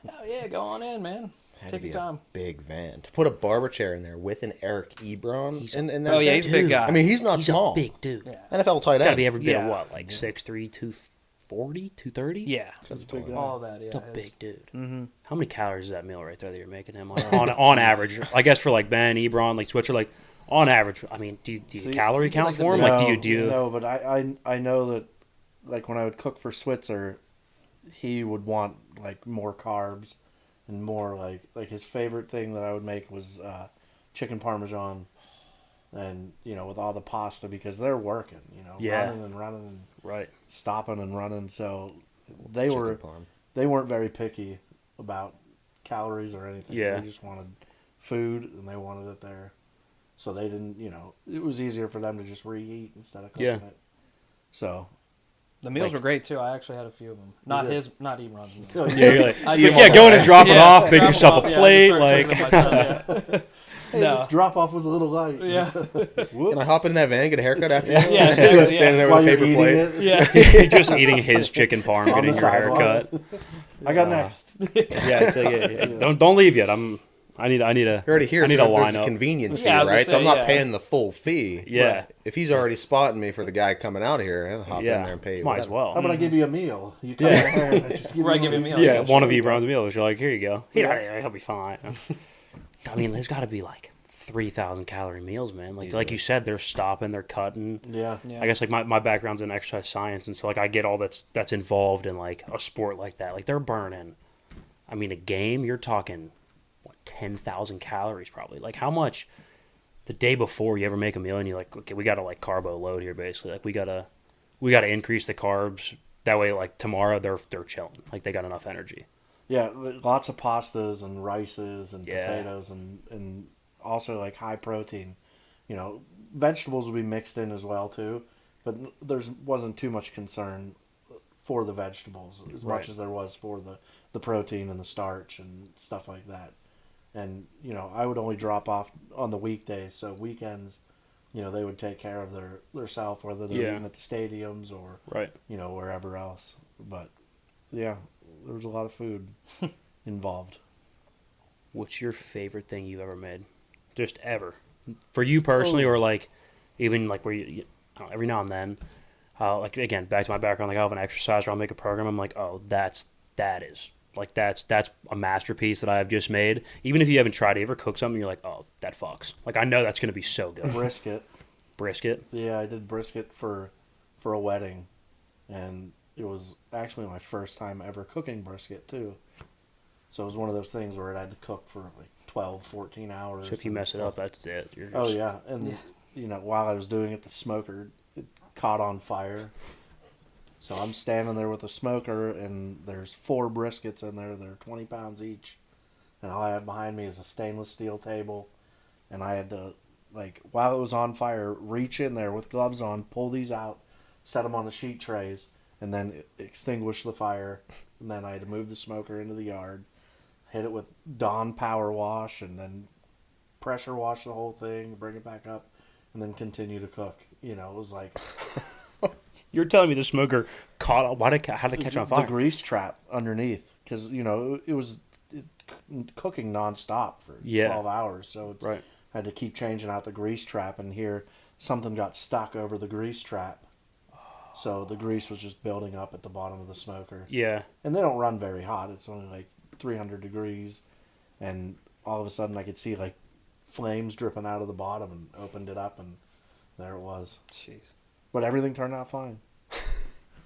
Oh yeah, go on in, man. Had Take to your be a time. big van to put a barber chair in there with an Eric Ebron. And Oh yeah, he's a big guy. I mean, he's not He's small. a big dude. Yeah. NFL tight Gotta end. be every bit of Yeah. what, like 6'3", 240, 230? Yeah, That's a big guy. all of that. Yeah, He's a it is. big dude. Mm-hmm. How many calories is that meal right there that you're making him on average? I guess for like Ben, Ebron, like Switzer, like on average. I mean, do you See, calorie count like the for him? No, Like, do you? No, but I know that, like, when I would cook for Switzer, he would want, like, more carbs and more, like his favorite thing that I would make was chicken parmesan and, you know, with all the pasta because they're working, you know, Yeah. running and Right. stopping and running. So they Chicken parm. weren't very picky about calories or anything. Yeah. They just wanted food and they wanted it there. So they didn't, you know, it was easier for them to just reheat instead of cooking Yeah. it. So, The meals Like- were great too. I actually had a few of them. Not did? not Ebron's meals. Yeah, you're like, I he's like, just- yeah, go in and drop it Yeah, off, make drop yourself it a off, plate, yeah, I just like. started cooking it myself, hey, No. this drop off was a little light. yeah. Can I hop in that van and get a haircut after? Yeah, exactly, yeah. Standing there While with a you're paper eating plate. it, Yeah. You're just eating his chicken parm, on getting the your sidewalk. haircut. I got next. Yeah, it's like, yeah. Don't leave yet. I'm I need a. You're already here, I need so a there's a lineup. convenience Yeah, I fee, was gonna right? So say, I'm not yeah. paying the full fee. Yeah. If he's already spotting me for the guy coming out here, I'll hop in there and pay you. Might as whatever. How well. about I give you a meal? You come Yeah. in there and I just give Right, you give you a these meal. Yeah, meals. one of you There runs meals. You're like, here you go. Yeah. Yeah, he'll be fine. I mean, there's got to be like 3,000 calorie meals, man. Like you said, they're stopping, they're cutting. Yeah. Yeah. I guess like my background's in exercise science, and so like I get all that's involved in like a sport like that. Like they're burning. I mean, a game you're talking what 10,000 calories probably. Like how much the day before you ever make a meal and you're like, okay, we got to like carbo load here basically. Like we gotta increase the carbs. That way, like tomorrow they're chilling. Like they got enough energy. Yeah, lots of pastas and rices and Yeah. potatoes and also like high protein. You know, vegetables will be mixed in as well too, but there wasn't too much concern for the vegetables as much Right. as there was for the protein and the starch and stuff like that. And you know, I would only drop off on the weekdays, so weekends, you know, they would take care of their self, whether they're Yeah. eating at the stadiums or Right. you know wherever else. But yeah, there was a lot of food involved. What's your favorite thing you've ever made? Just ever. For you personally, or like even like where you I don't know, every now and then, like again, back to my background, like I'll have an exercise or I'll make a program. I'm like, oh, that's a masterpiece that I have just made. Even if you haven't tried it, you ever cook something, you're like, oh, that fucks. Like I know that's gonna be so good. Brisket. Brisket. Yeah, I did brisket for a wedding, and it was actually my first time ever cooking brisket too. So it was one of those things where it had to cook for like 12, 14 hours. So if you mess it up, that's it. You're just, Oh yeah, and you know, while I was doing it, the smoker it caught on fire. So I'm standing there with a smoker, and there's 4 briskets in there. They're 20 pounds each, and all I have behind me is a stainless steel table, and I had to, like, while it was on fire, reach in there with gloves on, pull these out, set them on the sheet trays, and then extinguish the fire. And then I had to move the smoker into the yard, hit it with Dawn power wash, and then pressure wash the whole thing, bring it back up, and then continue to cook. You know, it was like You're telling me the smoker caught? How did it catch on fire? the grease trap underneath, because you know it was cooking nonstop for 12 hours, so it's, Right. I had to keep changing out the grease trap, and here something got stuck over the grease trap, so the grease was just building up at the bottom of the smoker. Yeah. And they don't run very hot; it's only like 300 degrees, and all of a sudden I could see like flames dripping out of the bottom, and opened it up, and there it was. Jeez. But everything turned out fine.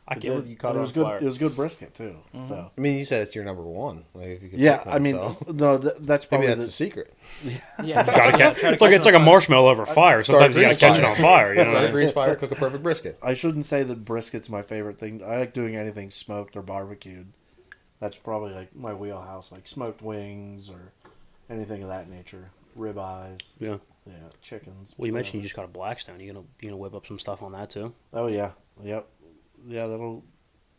I It can't believe did. you caught And it it on was good. fire. It was good brisket too. So I mean, you said it's your number one. Like, if you could yeah, pick I one, mean, so. no, that's Maybe probably that's the secret. Yeah. Gotta catch, it's like a marshmallow over fire. Start Sometimes you gotta grease catch it fire. on fire. You know what I Start a mean? grease fire, cook a perfect brisket. I shouldn't say that brisket's my favorite thing. I like doing anything smoked or barbecued. That's probably like my wheelhouse, like smoked wings or anything of that nature. Rib eyes, Yeah. yeah, chickens. Well, you mentioned you whatever. just got a Blackstone. You gonna whip up some stuff on that too? Oh yeah, yep, yeah. That'll.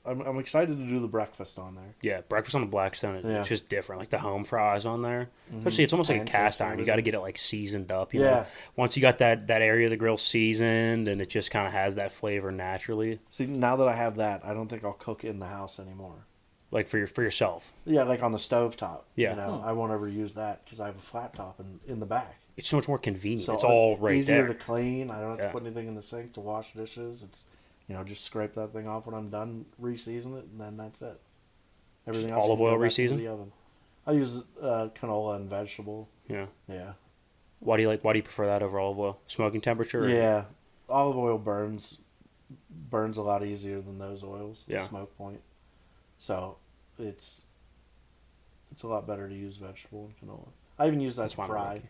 I'm excited to do the breakfast on there. Yeah, breakfast on the Blackstone. It's Yeah. just different. Like the home fries on there. Especially, it's almost like a Pancakes cast and iron. You got to everything. get it like seasoned up. You Yeah. know? Once you got that area of the grill seasoned, and it just kind of has that flavor naturally, See, now that I have that, I don't think I'll cook in the house anymore. like for yourself. Yeah, like on the stovetop. Yeah. You know, I won't ever use that because I have a flat top in the back. It's so much more convenient. So it's all right easier there. to clean. I don't have Yeah. to put anything in the sink to wash dishes. It's, you know, just scrape that thing off when I'm done, re-season it, and then that's it. Everything Just else olive can go oil back into re-season? the oven. I use canola and vegetable. Yeah. Yeah. Why do you prefer that over olive oil? Smoking temperature? Or? Yeah. Olive oil burns a lot easier than those oils. The Yeah. smoke point. So it's a lot better to use vegetable and canola. I even use that That's to why I'm fry. lucky.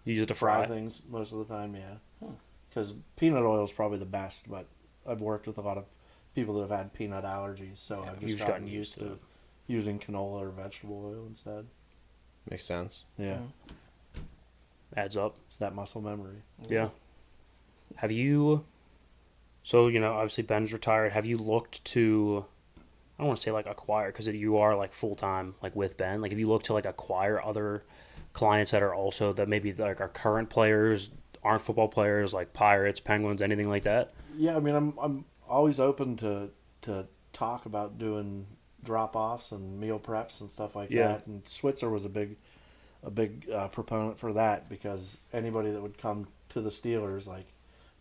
You use it to Fry fry? things most of the time, yeah. Because peanut oil is probably the best, but I've worked with a lot of people that have had peanut allergies, so I've just you've gotten gotten used used to to it. using canola or vegetable oil instead. Makes sense. Yeah, Adds up. it's that muscle memory. Yeah. Have you? So obviously Ben's retired. Have you looked to? I don't want to say like acquire because you are like full time like with Ben. Like, have you looked to like acquire other clients that are also that maybe like are current players, aren't football players, like Pirates, Penguins, anything like that? Yeah, I mean, I'm always open to talk about doing drop offs and meal preps and stuff like Yeah. that. And Switzer was a a big proponent for that, because anybody that would come to the Steelers, like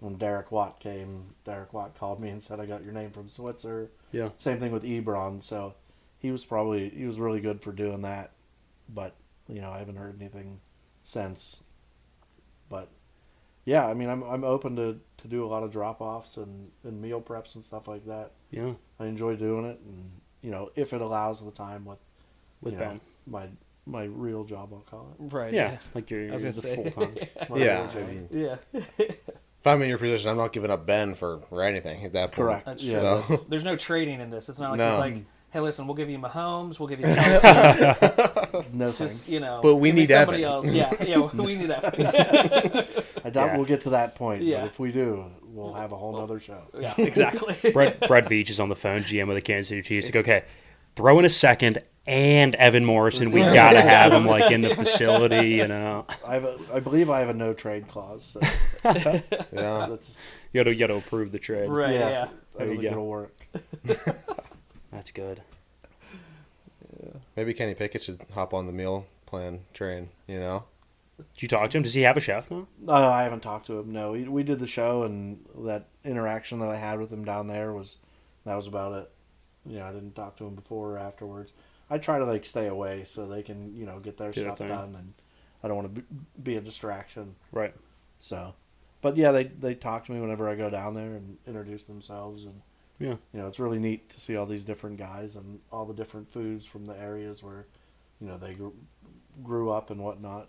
when Derek Watt came, Derek Watt called me and said, "I got your name from Switzer." Yeah. Same thing with Ebron. So he was really good for doing that, but I haven't heard anything since. But yeah, I mean, I'm open to do a lot of drop offs and meal preps and stuff like that. Yeah. I enjoy doing it, and if it allows the time with Ben. my real job, I'll call it. Right. Yeah. Like I was you're gonna the say. full time. My Yeah, real job. I mean, Yeah. if I'm in your position, I'm not giving up Ben for anything at that point. Correct. That's Yeah, true. that's- There's no trading in this. It's not like No. it's like, hey, listen, we'll give you Mahomes, we'll give you Kelsey, no just thanks. But we give me need somebody Evan. else. Yeah, we need Evan. I doubt Yeah. we'll get to that point, Yeah. but if we do, we'll have a whole nother show. Yeah, exactly. Brett Veach is on the phone, GM of the Kansas City Chiefs. Like, okay, throw in a second and Evan Morrison. We gotta have him like in the facility. I believe I have a no trade clause. So Yeah. that's You gotta approve the trade. Right. yeah. Yeah. I There don't you think go. it'll work. That's good. Maybe Kenny Pickett should hop on the meal plan train, Did you talk to him? Does he have a chef now? I haven't talked to him. No, we did the show, and that interaction that I had with him down there was about it. I didn't talk to him before or afterwards. I try to stay away so they can get their Do their stuff thing. done, and I don't want to be a distraction. Right. So, but yeah, they talk to me whenever I go down there and introduce themselves, and Yeah. it's really neat to see all these different guys and all the different foods from the areas where they grew up and whatnot.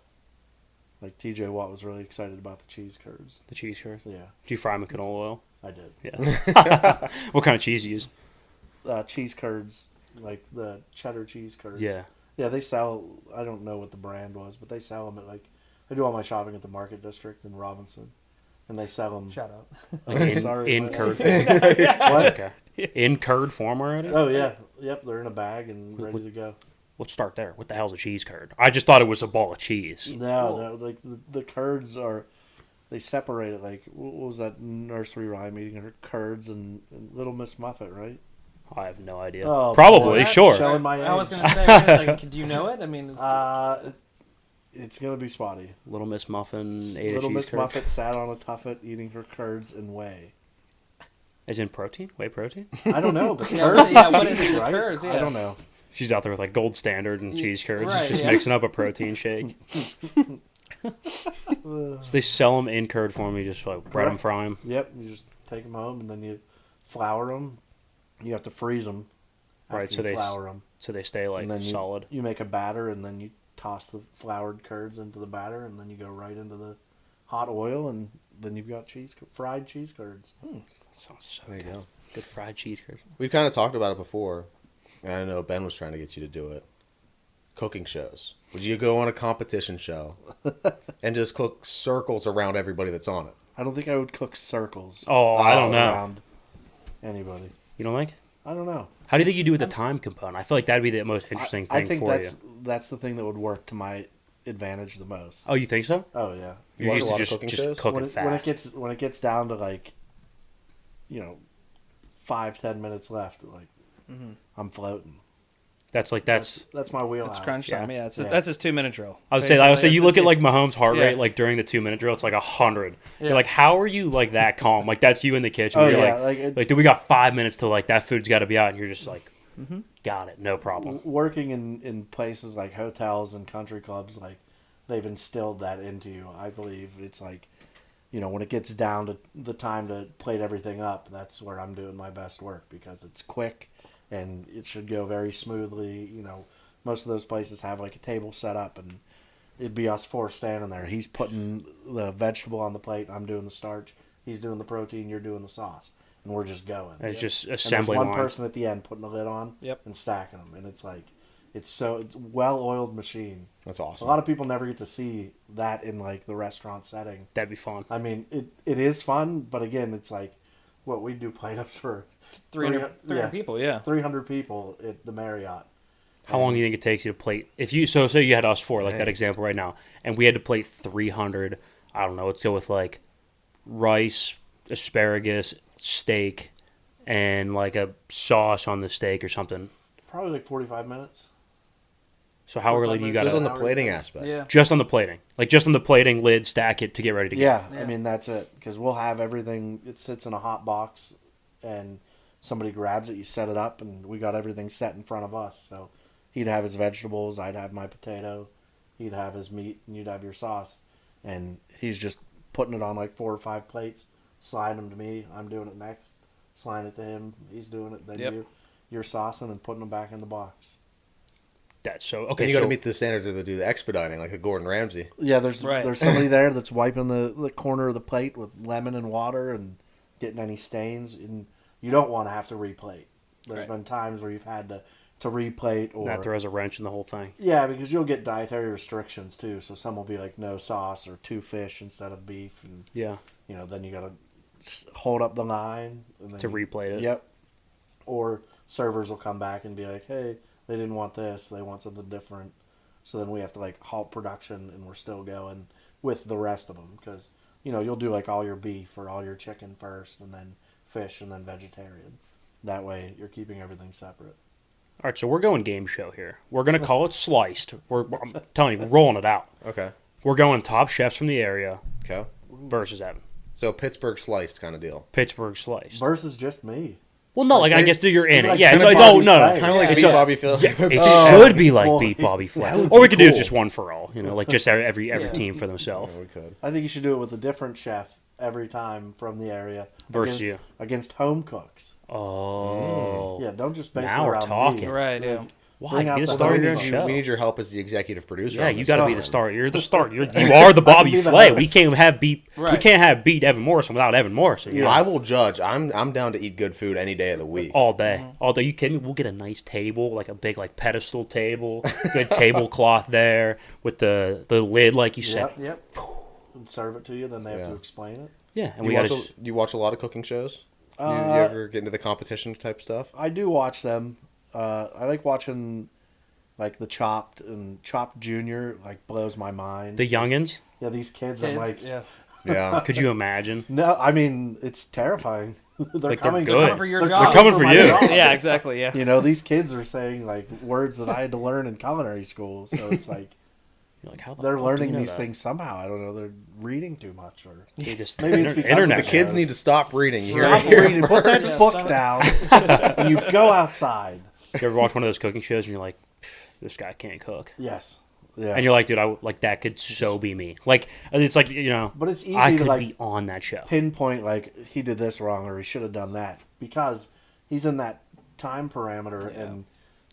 Like TJ Watt was really excited about the cheese curds. The cheese curd. Yeah, Do you fry them in canola oil? I did. Yeah. What kind of cheese do you use? Cheese curds, like the cheddar cheese curds. Yeah. Yeah, they sell. I don't know what the brand was, but they sell them at I do all my shopping at the Market District in Robinson, and they sell them. Shout out. Like Sorry, in what? curd form. What? Okay. In curd form already? Oh yeah, yep. They're in a bag and ready to go. Let's start there. What the hell's a cheese curd? I just thought it was a ball of cheese. No, like the curds are. They separate it. Like what was that nursery rhyme eating her curds and Little Miss Muffet, right? I have no idea. Oh, Probably, boy. sure. Showing my I was age. gonna say, wait a second, do you know it? I mean, It's gonna be spotty. Little Miss Muffin ate a Little cheese Miss curd. Muffet sat on a tuffet eating her curds and whey. As in protein? Whey protein? I don't know, but Yeah, curds. yeah, what is cheese, it? right? Curds, I yeah. don't know. She's out there with gold standard and cheese curds, right, just yeah. mixing up a protein shake. So they sell them in curd form. You just bread them, fry them. Yep, you just take them home and then you flour them. You have to freeze them. Right, so you they flour them. So they stay And then solid. You make a batter and then you toss the floured curds into the batter and then you go right into the hot oil and then you've got fried cheese curds. Sounds so There you good. go. Good fried cheese curd. We've kind of talked about it before, and I know Ben was trying to get you to do it. Cooking shows. Would you go on a competition show and just cook circles around everybody that's on it? I don't think I would cook circles. Oh, I don't know. Around anybody. You don't like? I don't know. How do you think you do with the time component? I feel like that'd be the most interesting thing I think for that's the thing that would work to my advantage the most. you. Oh, you think so? Oh yeah. You're watch used a to lot of just, cooking just shows? cooking fast. When it gets down to 5-10 minutes left, I'm floating. That's That's my wheelhouse. it's crunch time. Yeah, Yeah. that's his 2-minute drill. I would say Basically, you that's look at his- Mahomes' heart Yeah. rate during the 2-minute drill, it's 100. Yeah. You're like, how are you that calm? That's you in the kitchen. Oh You're yeah, dude, we got 5 minutes till that food's got to be out, and you're just got it, no problem. working in places like hotels and country clubs, they've instilled that into you. I believe it's when it gets down to the time to plate everything up, that's where I'm doing my best work because it's quick and it should go very smoothly. Most of those places have a table set up and it'd be us four standing there. He's putting the vegetable on the plate, I'm doing the starch. He's doing the protein, you're doing the sauce. And we're just going. It's just And there's assembly one line. person at the end putting the lid on and stacking them. And it's it's a well-oiled machine. That's awesome. A lot of people never get to see that in the restaurant setting. That'd be fun. I mean, it is fun, but again, it's what we do plate ups for 300 people, yeah. 300 people at the Marriott. How long do you think it takes you to plate? If you say you had us four, that Hey. example right now, and we had to plate 300. I don't know. Let's go with rice, asparagus, steak, and a sauce on the steak or something. Probably 45 minutes. So how early do you got Just on the to... plating aspect. Yeah. Just on the plating. Like, just on the plating, lid, stack it to get ready to go. Yeah, Yeah. I mean, that's it. Because we'll have everything. It sits in a hot box, and somebody grabs it, you set it up, and we got everything set in front of us. So he'd have his vegetables, I'd have my potato, he'd have his meat, and you'd have your sauce. And he's just putting it on like 4 or 5 plates, sliding them to me. I'm doing it next, sliding it to him. He's doing it. Then Yep. you're saucing and putting them back in the box. That's so... Okay, Okay, you got to so... meet the standards of do the expediting, like a Gordon Ramsay. Yeah, there's Right. there's somebody there that's wiping the corner of the plate with lemon and water and getting any stains, and you don't want to have to replate. There's Right. been times where you've had to replate, or That throws a wrench in the whole thing. yeah, because you'll get dietary restrictions too. So some will be like no sauce or 2 fish instead of beef, and Yeah. then you gotta hold up the line and then To replate it. Yep. Or servers will come back and be like, hey, they didn't want this, they want something different. So then we have to like halt production, and we're still going with the rest of them, because you'll do like all your beef or all your chicken first, and then fish, and then vegetarian. That way you're keeping everything separate. All right, so we're going game show here. We're going to call it sliced. I'm telling you, we're rolling it out. Okay. We're going top chefs from the area Okay. versus Evan. So Pittsburgh sliced kind of deal. Pittsburgh sliced. Versus just me. Well, no, like I Like, guess you're in it's it. like Yeah, it's kinda all Bobby no, Flay. Kind of like It's beat a- Bobby Phil. It Oh, should be like boy. beat Bobby Flay, That would or we be could do it cool. just one for all. Like just every Yeah. team for themselves Yeah, we could. I think you should do it with a different chef every time from the area versus against, you. against home cooks. Oh, Yeah, don't just base Now it we're around talking. me. Right, yeah. Why? Bring out Be the the star of Bobby your Flay. show. We need your help as the executive producer. Yeah, on you this. got to be show. the star. You're the star. You are the Bobby be the Flay. host. We can't have beat. We Right. can't have beat Evan Morrison without Evan Morrison. Yeah. I will judge. I'm down to eat good food any day of the week. All day, all day. You kidding me? We'll get a nice table, like a big like pedestal table, good tablecloth there with the lid, like you said. Yep. Yep. And serve it to you, then they have Yeah. to explain it. Yeah, and You we watch, got you watch a lot of cooking shows? You ever get into the competition type stuff? I do watch them. I like watching like the Chopped, and Chopped Junior like blows my mind. the youngins. Yeah, these kids, I'm like, yeah. Yeah. Could you imagine? no, I mean it's terrifying. they're Like, they're coming. good. Coming for your they're job. coming for my you. job. Yeah, exactly, yeah. These kids are saying like words that I had to learn in culinary school, so it's like You're like, how the they're fuck do you learning know these that? things somehow. I don't know. They're reading too much, or They just Maybe it's because of internet. the The kids shows. need to stop reading. You hear stop it here reading. Put that first. book down. And you go outside. You ever watch one of those cooking shows and you're like, this guy can't cook, Yes. Yeah. and you're like, dude, like that could so be me. Like it's like but it's easy I to could like be on that show. pinpoint like he did this wrong or he should have done that, because he's in that time parameter, Yeah. and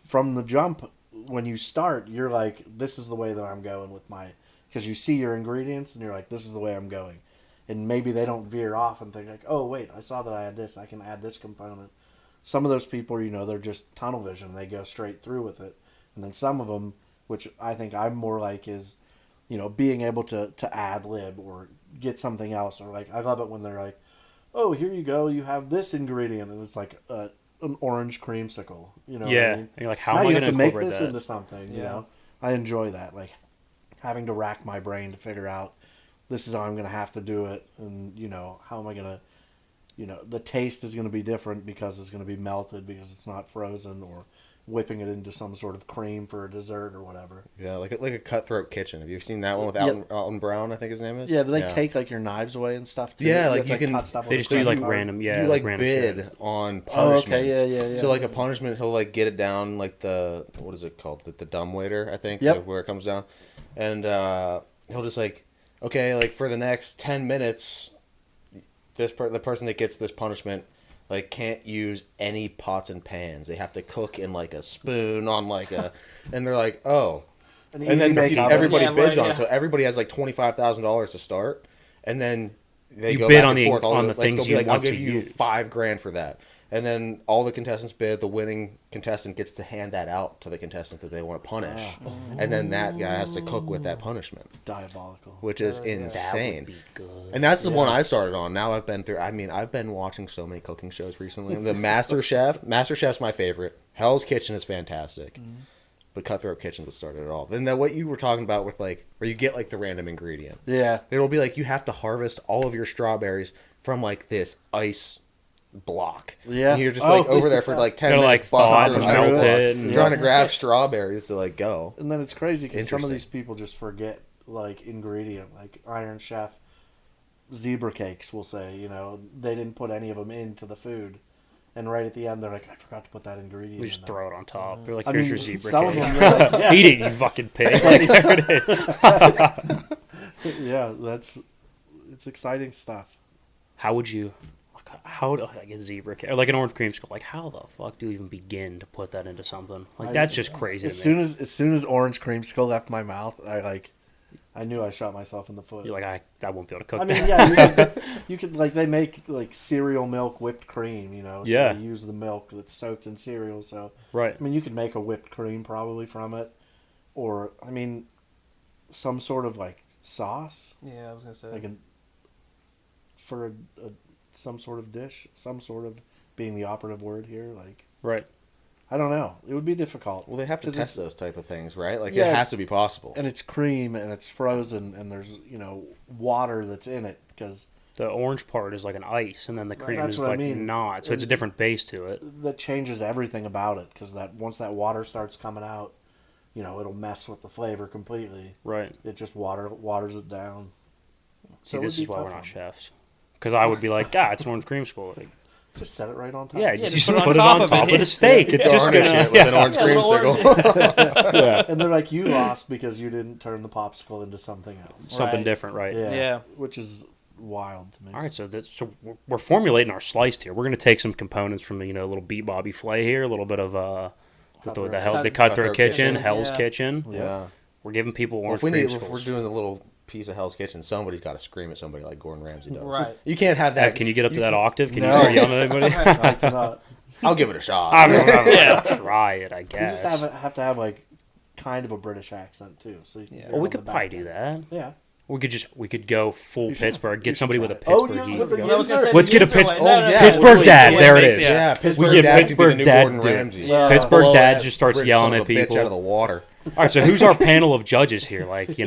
from the jump when you start you're like, this is the way that I'm going with my, because you see your ingredients and you're like, this is the way I'm going, and maybe they don't veer off and think like, oh wait, I saw that I had this, I can add this component. Some of those people, they're just tunnel vision, they go straight through with it. And then some of them, which I think I'm more like, is being able to ad lib or get something else, or like I love it when they're like, oh, here you go, you have this ingredient, and it's like an orange creamsicle. You know, what I Yeah, mean? and you're like, how Now am I you going have to to make incorporate this that? into something. You Yeah. know, I enjoy that, like having to rack my brain to figure out this is how I'm going to have to do it, and how am I going to. The taste is going to be different because it's going to be melted because it's not frozen, or whipping it into some sort of cream for a dessert or whatever. Yeah, like a Cutthroat Kitchen. Have you seen that one with Yeah. Alton Brown? I think his name is. Yeah, do they take like your knives away and stuff too? Yeah, You like have to, you can- cut stuff They with just a do like credit card? random, yeah, you like random bid shit. on Oh, punishments. okay, yeah. So like a punishment, he'll like get it down like the, what is it called? The dumbwaiter, I think. Yep. Like, where it comes down, and he'll just like, okay, like for the next 10 minutes, the person that gets this punishment like can't use any pots and pans. They have to cook in like a spoon on like a, and they're like, oh. An And then easy make oven. everybody Yeah, bids right, on yeah. it, so everybody has like $25,000 to start, and then they You go bid back on and the- forth. on the like, things they'll be you like, I'll want give to you use. $5,000 for that, and then all the contestants bid. The winning contestant gets to hand that out to the contestant that they want to punish, and then that guy has to cook with that punishment, Diabolical. which is That insane. would be good. And that's the one I started on. Now I've been through. I mean, I've been watching so many cooking shows recently. The MasterChef's my favorite. Hell's Kitchen is fantastic. But Cutthroat Kitchen was started it all. Then what you were talking about with like, where you get like the random ingredient. Yeah. It'll be like you have to harvest all of your strawberries from like this ice block. Yeah. And you're just like over there for like 10 Gotta, minutes, like, thaw busting it through and an ice melt block, it and- trying to grab strawberries to like go. And then it's crazy because some of Interesting. these people just forget like ingredient, like Iron Chef zebra cakes. We'll say, you know, they didn't put any of them into the food, and right at the end they're like, I forgot to put that ingredient. We in just there. throw it on top. They're like, I here's mean, your zebra some of cake. them, you're like, yeah. Eat it, you fucking pig. Like, there it is. Yeah, it's exciting stuff. How would you, like a zebra cake, or like an orange creamsicle, like how the fuck do you even begin to put that into something? Like that's just crazy As to me. soon as orange creamsicle left my mouth, I knew I shot myself in the foot. You're like, I won't be able to cook I mean, that. yeah, you could like they make like cereal milk whipped cream, you know. So Yeah. they use the milk that's soaked in cereal. So Right. I mean, you could make a whipped cream probably from it, or I mean, some sort of like sauce, Yeah, I was gonna say. like for some sort of dish, some sort of being the operative word here. Like Right. I don't know, it would be difficult. Well, they have to 'Cause test it's- those type of things, right? Like Yeah. it has to be possible. and it's cream and it's frozen and there's water that's in it because The orange part is like an ice, and then the cream That's is what I like mean. not. So it's a different base to it. that changes everything about it because that once that water starts coming out, it'll mess with the flavor completely. Right. It just waters it down. See, it would this be is why we're tough not on- chefs. Because I would be like, it's an orange creamsicle. Like, Just set it right on top. yeah, Yeah, just just put it on top of the steak. It's just Garnish gonna. it with an orange Yeah, a little creamsicle. Yeah. And they're like, you lost because you didn't turn the popsicle into something else. Something Right. different, right? Yeah. Yeah. Which is wild to me. All right, so we're formulating our sliced here. We're going to take some components from a little Beat Bobby Flay here, a little bit of the Cutthroat Cutthroat Kitchen, Kitchen. Hell's Yeah. Kitchen. Yeah. We're giving people Well, orange if we're creamsicles. doing a little piece of Hell's Kitchen, somebody's got to scream at somebody like Gordon Ramsay does. Right. You can't have that. Can you get up to that octave? Can you No. start yelling at anybody? I cannot. I'll give it a shot. I'm gonna try it, I You guess. just have to have like kind of a British accent too. So you can Yeah. hear Well, we on could the probably back do end. that. Yeah. We could go full You should- Pittsburgh. you Get should somebody try with a it. Oh, Pittsburgh yeah, heat. with the Yeah, I was gonna say Let's the get a user way. Pittsburgh- No, no, no, Pittsburgh no, dad, no, there it Wednesdays, is. Yeah. Yeah, Pittsburgh get dad could be Pittsburgh the new dad Gordon do it. Ramsay. Yeah. Pittsburgh Blow dad that just starts rich yelling son at of a bitch people. out of the water. All right, so who's our panel of judges here? Like,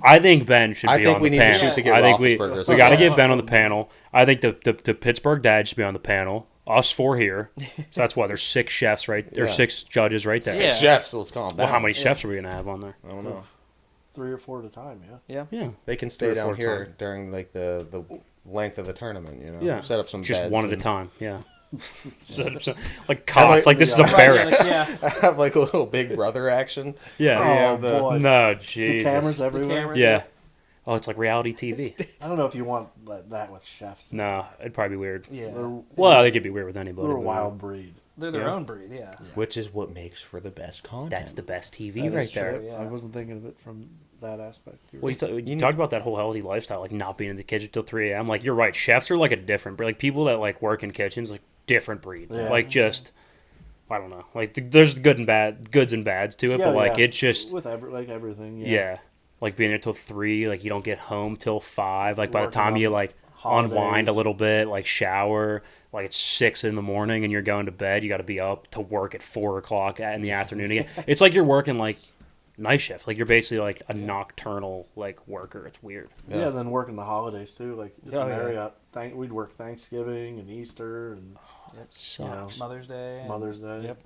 I think Ben should I be think on we the need to panel. shoot to get I think we Roethlisberger. got to Yeah. get Ben on the panel. I think the Pittsburgh dad should be on the panel. Us four here. So that's why there's 6 chefs right there. Yeah. 6 judges right there. Yeah. Chefs, let's calm down. Well, how many chefs are we gonna have on there? I don't know. 3 or 4 at a time. Yeah. Yeah, They can 3 stay or down 4 here times. during like the length of the tournament. Yeah. Set up some just beds one at a and time. Yeah. Like cots. Like this is a Yeah, barracks. Yeah. have like a little Big Brother action. Yeah. Oh, Yeah, the- boy. No, The Jesus. cameras The everywhere. camera. Yeah. Oh, it's like reality TV. I don't know if you want that with chefs. No, it'd probably be weird. Yeah. Well, I think it'd be weird with anybody. They're a but wild breed. They're their Yeah. own breed. Yeah. Which is what makes for the best content. That's the best TV That right is there. true. Yeah. I wasn't thinking of it from that aspect. You're Well, right. you talked about that whole healthy lifestyle, like not being in the kitchen till 3 a.m. Like, you're right. Chefs are like a different breed. Like, people that like work in kitchens, like different breed. Yeah. Like, just I don't know. Like, there's goods and bads to it, Yeah, but like yeah. it's just with everything. yeah. Like being there till 3, like you don't get home till 5. Like by the Working time on you like unwind a holidays. little bit, like shower, like it's 6 in the morning and you're going to bed. You got to be up to work at 4 o'clock in the afternoon again. It's like you're working like night shift. Like you're basically like a nocturnal like worker. It's weird. Yeah, and then working the holidays too. Like at Oh, the yeah. Marriott, we'd work Thanksgiving and Easter and Sucks. Mother's Day. and- Mother's Day. Yep.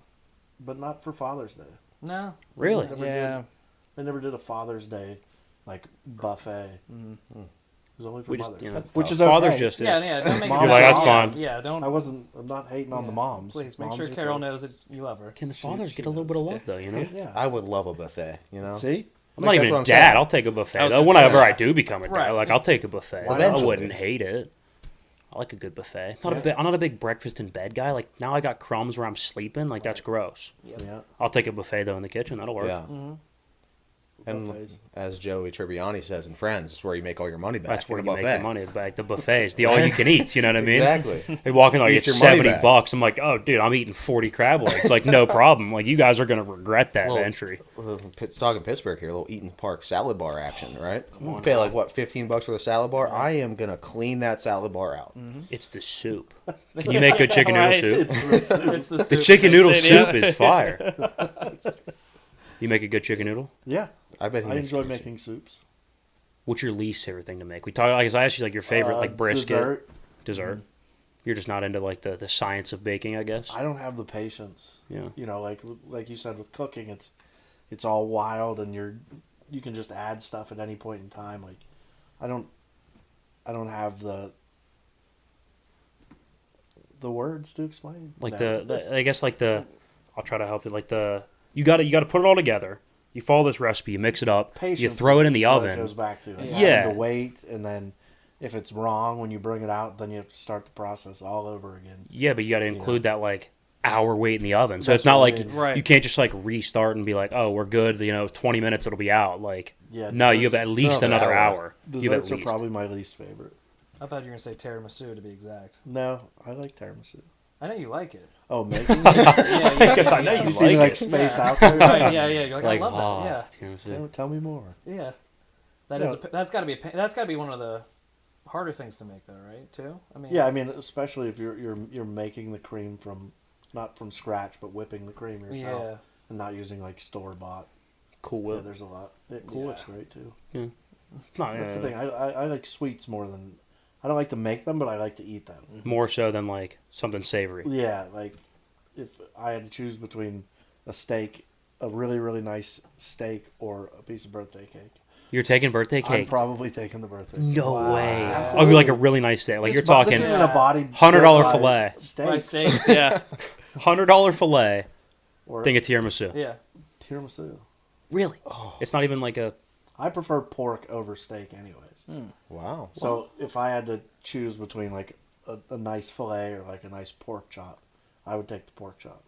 But not for Father's Day. No. Really? Never Yeah. They never did a Father's Day like buffet. It was only for We just, mothers. you know, Which is Father's okay. just Yeah. Yeah. Don't make Mom's it like, sound that's awesome. fine. Yeah. Don't. I'm not hating on the moms. Please make Moms sure are Carol cool. knows that you love her. Can the fathers she get a little bit of love though? Yeah. I would love a buffet. See? I'm Like, not that's even what a I'm dad. saying. I'll take a buffet. I was Though. gonna say Whenever that. I do become a dad, Right. like I'll take a buffet. I Eventually. wouldn't hate it. I like a good buffet. I'm not a big breakfast in bed guy. Like now I got crumbs where I'm sleeping. Like that's gross. Yep. Yeah. I'll take a buffet though in the kitchen. That'll work. Yeah. And Buffets. as Joey Tribbiani says in Friends, it's where you make all your money back. That's where in you a make buffet. your money back. The buffets, the all you can eat. You know what I mean? Exactly. They walk in like Eat it's your money $70. back. I'm like, oh dude, I'm eating 40 crab legs. Like no problem. Like you guys are gonna regret that Well, entry. Talking Pittsburgh here, a little Eaton Park salad bar action, right? You pay like what, $15 for the salad bar? I am gonna clean that salad bar out. It's the soup. Can you make good chicken noodle Right. soup? It's the, The soup chicken they noodle say, soup yeah. is fire. You make a good chicken noodle? Yeah. I bet he I makes enjoy good soup. making soups. What's your least favorite thing to make? We talked. Like, I asked you like your favorite like brisket Dessert. dessert. You're just not into like the science of baking, I guess. I don't have the patience. Yeah. You know, like you said with cooking, it's all wild, and you can just add stuff at any point in time. Like, I don't have the words to explain. Like that. I guess like I'll try to help you. Like you got to put it all together. You follow this recipe, you mix it up, Patience you throw it in the is what oven. It goes back to like, Yeah. having to wait, and then if it's wrong when you bring it out, then you have to start the process all over again. Yeah, but you got to include that like hour wait in the oven. So That's it's not what I like mean. Right. you can't just like restart and be like, oh, we're good. 20 minutes it'll be out. Like, Yeah, no, you have desserts- at least another hour. You have Desserts at are least. probably my least favorite. I thought you were gonna say tiramisu to be exact. No, I like tiramisu. I know you like it. Oh, making it? Yeah, Guess I know You you see me like like it. space Yeah. out there? Right, yeah. You're like, Like, I love oh, that. tiramisu. Tell me more. Yeah. That No. is. That's got to be. That's got to be one of the harder things to make, though, right? Too. I mean. Yeah, I mean, especially if you're making the cream from not from scratch, but whipping the cream yourself, Yeah. and not using like store bought. Cool Yeah, Whip. there's a lot. Cool Whip's great too. No, That's the thing. I like sweets more than I don't like to make them, but I like to eat them. More so than like something savory. Yeah, like if I had to choose between a steak, a really really nice steak, or a piece of birthday cake, You're taking birthday I'm cake? probably taking the birthday cake. No Wow. way. Absolutely. Oh, like a really nice steak. Like you're This talking isn't a body $100 built by filet. Right, steaks steaks. Yeah. $100 filet or thing of tiramisu. Yeah. tiramisu. Really? It's not even like a. I prefer pork over steak, anyways. Wow. So if I had to choose between like a nice fillet or like a nice pork chop, I would take the pork chop.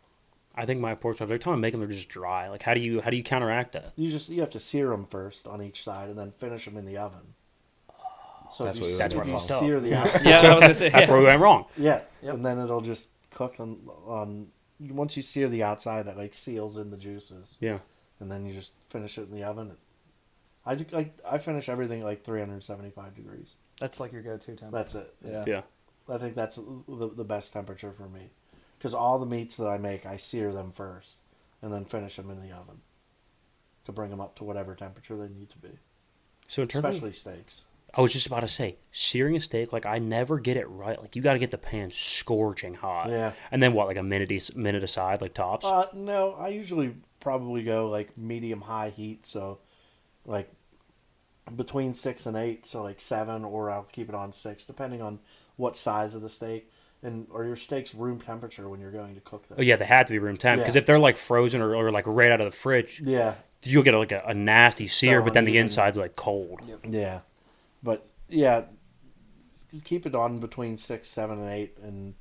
I think my pork chops, every time I make them, they're just dry. Like, how do you counteract that? You have to sear them first on each side and then finish them in the oven. So That's if what you, we That's were where I if you fucked up. sear the outside, Yeah. I was gonna say. That's where we went wrong. yeah, Yep. and then it'll just cook on. Once you sear the outside, that like seals in the juices, Yeah. and then you just finish it in the oven. I finish everything at like 375 degrees. That's like your go-to temperature. That's it. Yeah. Yeah. I think that's the best temperature for me, because all the meats that I make, I sear them first, and then finish them in the oven, to bring them up to whatever temperature they need to be. So in terms of, Especially steaks. I was just about to say, searing a steak, like I never get it right. Like you got to get the pan scorching hot. Yeah. And then what, like a minute aside, like tops? No, I usually probably go like medium high heat, so like between 6 and 8, so like 7, or I'll keep it on 6, depending on what size of the steak, or your steak's room temperature when you're going to cook them. Oh yeah, they have to be room temp because Yeah. if they're like frozen or like right out of the fridge, Yeah, you'll get like a nasty sear, So but then the uneven. inside's like cold. yeah, but yeah, keep it on between 6, 7, and 8, and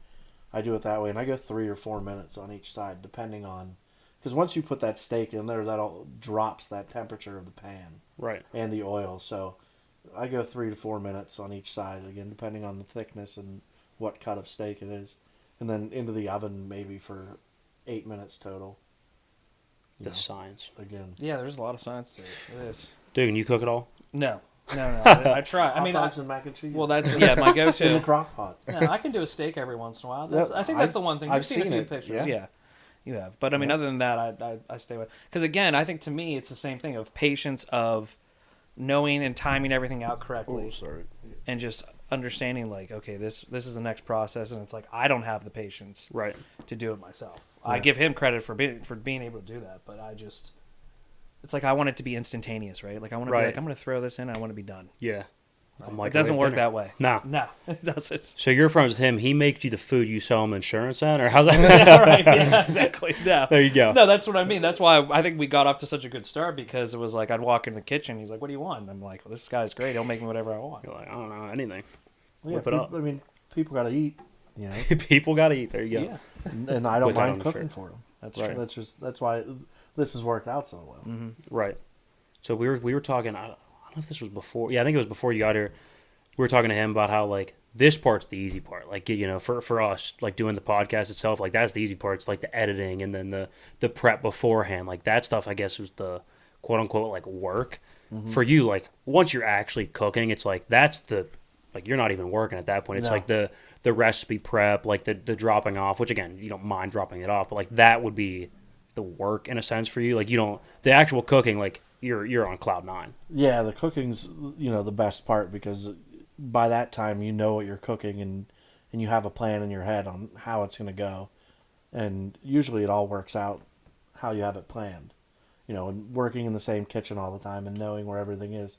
I do it that way, and I go 3 or 4 minutes on each side, depending on, because once you put that steak in there, that all drops that temperature of the pan Right. and the oil. So I go 3 to 4 minutes on each side, again, depending on the thickness and what cut of steak it is. And then into the oven maybe for 8 minutes total. The science. Again. Yeah. There's a lot of science to it. It is. Dude, can you cook it all? No. I try. I Hot mean, dogs and mac and cheese. well, that's my in the go-to. crock pot. Yeah, I can do a steak every once in a while. That's, Yep, I think that's I've- the one thing. I've You've seen a seen few it, pictures. yeah. Yeah, you have. But I mean, Yeah. other than that, I stay away. Because again, I think to me, it's the same thing of patience, of knowing and timing everything out correctly, Oh, sorry. and just understanding like, okay, this is the next process, and it's like I don't have the patience Right. to do it myself. I Yeah. give him credit for being able to do that, but I just, it's like I want it to be instantaneous, right? Like I want to Right. be like, I'm going to throw this in, and I want to be done. Yeah. It doesn't work that way. No. No, it doesn't. So you're friends with him. He makes you the food. You sell him insurance at, or how's that? Right, yeah, exactly. No. There you go. No, that's what I mean. That's why I think we got off to such a good start, because it was like I'd walk in the kitchen. He's like, "What do you want?" And I'm like, "Well, this guy's great. He'll make me whatever I want." You're like, I don't know anything. Well, Whip it up. I mean, people got to eat, you know, People got to eat. There you go. Yeah, and I don't Put that on mind the cooking shirt. for them. that's Right. true. That's why this has worked out so well. Right. So we were talking. I don't know if this was before. Yeah, I think it was before you got here. We were talking to him about how like this part's the easy part. Like for us, like doing the podcast itself, like that's the easy part. It's like the editing and then the prep beforehand. Like that stuff, I guess, was the quote unquote like work. For you, like once you're actually cooking, it's like that's the like you're not even working at that point. It's No. like the recipe prep, like the dropping off. Which again, you don't mind dropping it off, but like that would be the work in a sense for you. Like you don't the actual cooking. Like you're on cloud 9. Yeah, the cooking's the best part, because by that time you know what you're cooking, and and you have a plan in your head on how it's going to go. And usually it all works out how you have it planned. You know, and working in the same kitchen all the time and knowing where everything is,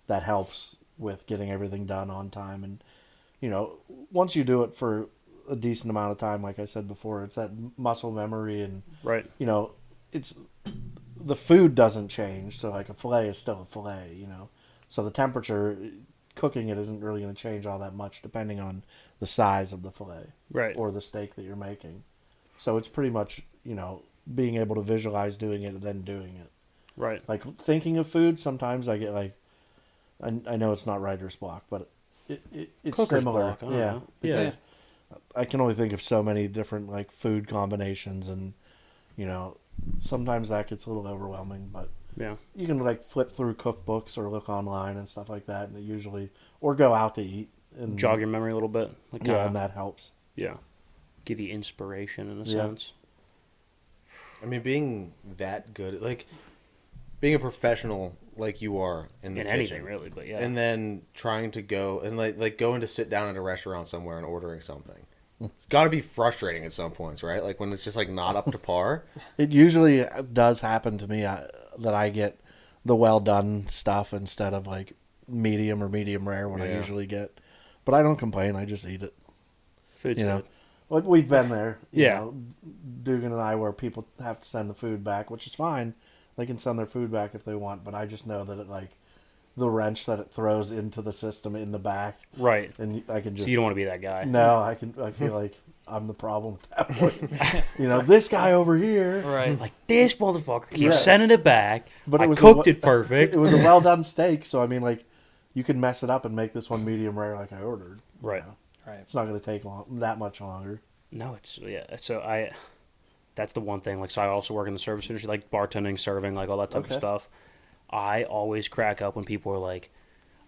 that helps with getting everything done on time. And, you know, once you do it for a decent amount of time, like I said before, it's that muscle memory and, Right. you know, it's the food doesn't change. So like a fillet is still a fillet, you know. So the temperature, cooking it isn't really going to change all that much depending on the size of the fillet. Right. Or the steak that you're making. So it's pretty much, you know, being able to visualize doing it and then doing it. Right. Like thinking of food, sometimes I get like, I know it's not writer's block, but it's Cooker's similar. block, I don't Yeah. know. Because I can only think of so many different like food combinations, and, you know, sometimes that gets a little overwhelming, but Yeah. you can like flip through cookbooks or look online and stuff like that, and it usually, or go out to eat and Jog your memory a little bit. Like, yeah, and that helps. Yeah. Give you inspiration in a Yeah. sense. I mean, being that good, like being a professional like you are in the In kitchen, anything really, but yeah. and then trying to go and like going to sit down at a restaurant somewhere and ordering something. It's got to be frustrating at some points, right? Like when it's just like not up to par. It usually does happen to me that I get the well done stuff instead of like medium or medium rare when I Yeah. usually get. But I don't complain. I just eat it. Food's You know, food. like we've been there. You Yeah. know, Dugan and I, where people have to send the food back, which is fine. They can send their food back if they want, but I just know that it like the wrench that it throws into the system in the back, Right. and I can just. So you don't want to be that guy. No, I can. I feel like I'm the problem at that point. You know, this guy over here. Right. Like, this motherfucker keeps Yeah. sending it back. But I it was cooked it perfect. It was a well done steak, so I mean, like, you can mess it up and make this one medium rare, like I ordered. you Right. know. Right. It's not going to take that much longer. No, it's so that's the one thing. Like, so I also work in the service industry, like bartending, serving, like all that type of Okay. stuff. I always crack up when people are like,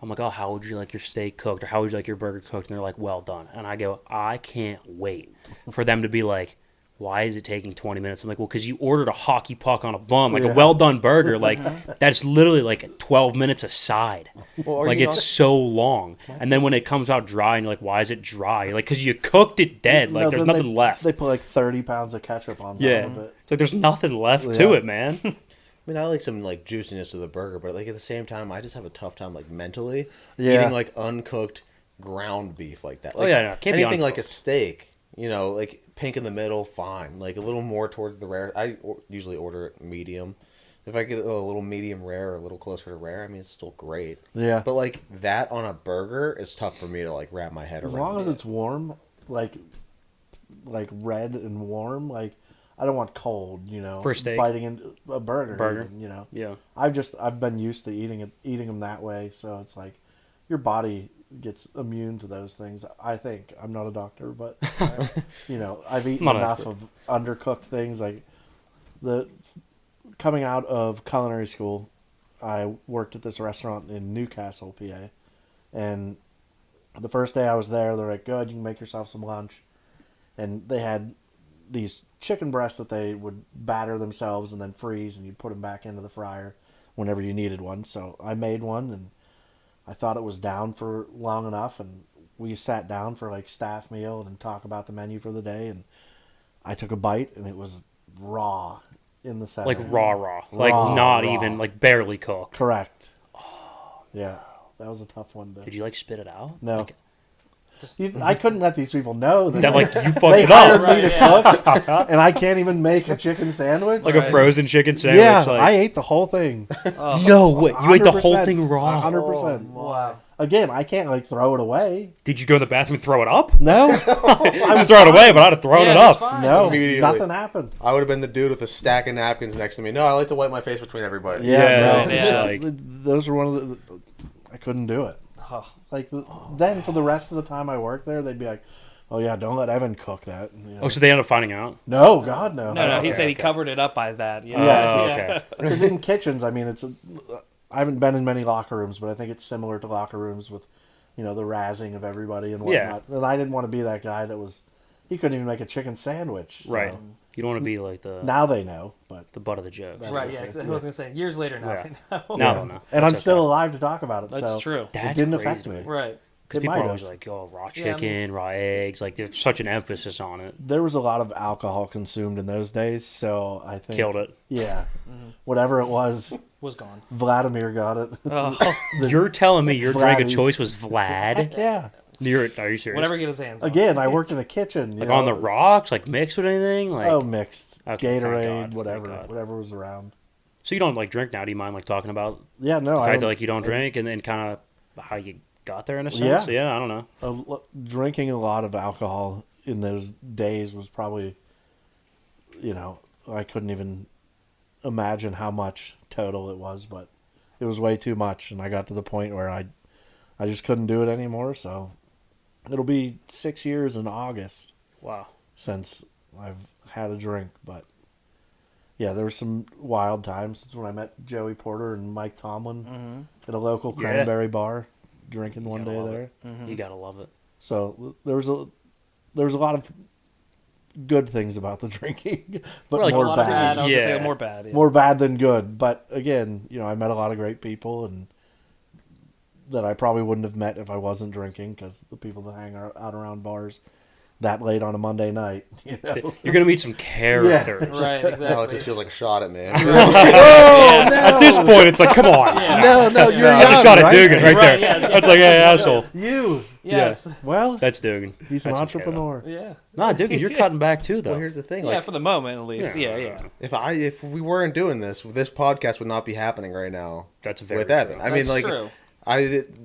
I'm like, oh, how would you like your steak cooked, or how would you like your burger cooked? And they're like, well done. And I go, I can't wait for them to be like, why is it taking 20 minutes? I'm like, well, because you ordered a hockey puck on a bun, like Yeah. a well done burger. Like, that's literally like 12 minutes aside. Well, Like, it's so long. And then when it comes out dry, and you're like, why is it dry? You're like, because you cooked it dead. Like, No, there's then nothing left. They put like 30 pounds of ketchup on top Yeah. of it. It's like there's nothing left to Yeah. it, man. I mean, I like some like juiciness to the burger, but like at the same time, I just have a tough time like mentally Yeah. eating like uncooked ground beef like that. Oh, Like, yeah, no, it can't be anything like a uncooked. steak, you know, like pink in the middle, fine. Like a little more towards the rare. Usually order it medium. If I get a little medium rare or a little closer to rare, I mean, it's still great. Yeah. But like that on a burger is tough for me to like wrap my head As around. long as it's warm, like red and warm, like I don't want cold, you know. For a steak? Biting into a burger. Burger. Even, you know. Yeah. I've been used to eating them that way, so it's like your body gets immune to those things. I think I'm not a doctor, but you know, I've eaten Not an enough expert. of undercooked things. Like coming out of culinary school, I worked at this restaurant in Newcastle, PA, and the first day I was there, they're like, "Good, you can make yourself some lunch," and they had these chicken breasts that they would batter themselves and then freeze, and you'd put them back into the fryer whenever you needed one. So I made one, and I thought it was down for long enough, and we sat down for like staff meal and talk about the menu for the day, and I took a bite, and it was raw in the center. Like raw. Like Raw, not raw. even, like barely cooked. Correct. Yeah, that was a tough one. Did you like spit it out? No. Like, I couldn't let these people know that like you fucked they it hired up. me to cook, and I can't even make a chicken sandwich. Like a frozen chicken sandwich. yeah, like, I ate the whole thing. no way. You ate the whole 100%. thing raw. 100%. Wow. Again, I can't like throw it away. Did you go in the bathroom and throw it up? No, I would throw it away, but I'd have thrown Yeah, it that's up. fine. no, Immediately. nothing happened. I would have been the dude with a stack of napkins next to me. No, I like to wipe my face between everybody. Yeah, no, it's yeah. like- those were one of the. I couldn't do it. Oh, Like then for the rest of the time I worked there, they'd be like, "Oh yeah, don't let Evan cook that." You know. Oh, so they ended up finding out? No, God no. no, he okay, said he okay. covered it up by that. Yeah. Oh, okay. Because in kitchens, I mean, I haven't been in many locker rooms, but I think it's similar to locker rooms with, you know, the razzing of everybody and Yeah. whatnot. And I didn't want to be that guy that was, he couldn't even make a chicken sandwich. So Right. You don't want to be like the Now they know, but butt of the joke. That's Right, okay. yeah. 'Cause I was gonna say years later now. Yeah. they know. No, I don't know. and I'm That's still okay. alive to talk about it. That's so true. That's it didn't crazy affect to me. me. Right. Because It people might are always have. like, oh, raw Yeah, I mean- chicken, raw eggs. Like, there's such an emphasis on it. There was a lot of alcohol consumed in those days, so I think Killed it. Yeah, whatever it was, Was gone. Vladimir got it. Oh, You're telling me your drink of Vladdy. choice was Vlad? Yeah. Are you serious? whatever he get his hands on. Again, I worked in the kitchen. You Like know, on the rocks, like mixed with anything? Like, oh, mixed Okay, thank Gatorade, God, whatever, thank God. whatever was around. so you don't like drink now? Do you mind like talking about Yeah, no, the I fact that don't- like you don't drink and then kind of how you got there in a Yeah. sense? Yeah, I don't know. Drinking a lot of alcohol in those days was probably, I couldn't even imagine how much total it was, but it was way too much, and I got to the point where I just couldn't do it anymore. So it'll be 6 years in August Wow. since I've had a drink, but yeah, there were some wild times. That's when I met Joey Porter and Mike Tomlin at a local Yeah. cranberry bar, drinking one gotta day love there. You gotta love it. So there was a lot of good things about the drinking, but Well, like, A more lot of bad. bad. I was gonna Yeah. say more bad. Yeah. More bad than good. But again, I met a lot of great people and that I probably wouldn't have met if I wasn't drinking, because the people that hang out around bars that late on a Monday night, You're gonna meet some characters. Right. Exactly. Now it just feels like a shot at me. At this point, it's like, come on. Yeah. No, you're That's young, a shot at right? Dugan right there. Right, yes, That's like, hey, asshole. You. Yes. Well, That's Dugan. he's an That's okay, entrepreneur. Yeah. Nah, Dugan, you're cutting back too, though. Well, here's the thing. Yeah, Like, for the moment at least. Yeah. if we weren't doing this podcast would not be happening right now. That's very with Evan. true. I mean, That's like, true.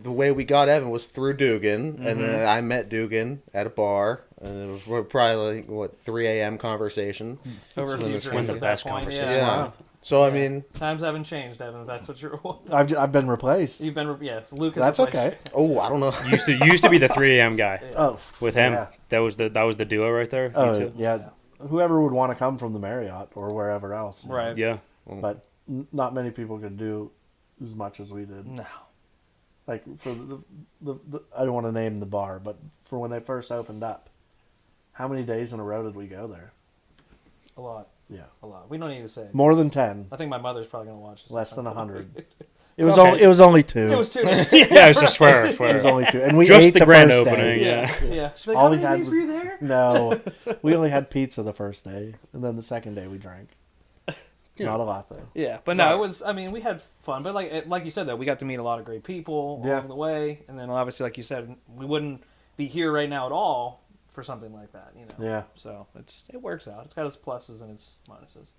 the way we got Evan was through Dugan, and then I met Dugan at a bar, and it was probably like, 3 a.m. conversation. Over a few When drinks the at that best point. conversation. Yeah. Yeah. So I mean, Times haven't changed, Evan. If that's what you're. I've been replaced. You've been. Yes, Lucas. That's okay. oh, I don't know. Used to be the 3 a.m. guy. Oh, With him, yeah. that was the duo right there. You Oh, two? yeah. Whoever would want to come from the Marriott or wherever else. Right. Yeah. But not many people could do as much as we did. No. Like for the I don't want to name the bar, but for when they first opened up, how many days in a row did we go there? A lot. Yeah, A lot. We don't need to say. more than 10, I think my mother's probably gonna watch this. less than sometime. 100. It was Okay. only two. It was 2. Yeah, it's just swear. It was only 2, and we Just ate the the grand first opening, day. yeah. Yeah. She's like, All how we many had days was were you there? no. We only had pizza the first day, and then the second day we drank. Yeah. Not a lot though. Yeah, but no, it was. I mean, we had fun, but like you said, though, we got to meet a lot of great people Yeah. along the way, and then obviously, like you said, we wouldn't be here right now at all for something like that, Yeah. So it works out. It's got its pluses and its minuses.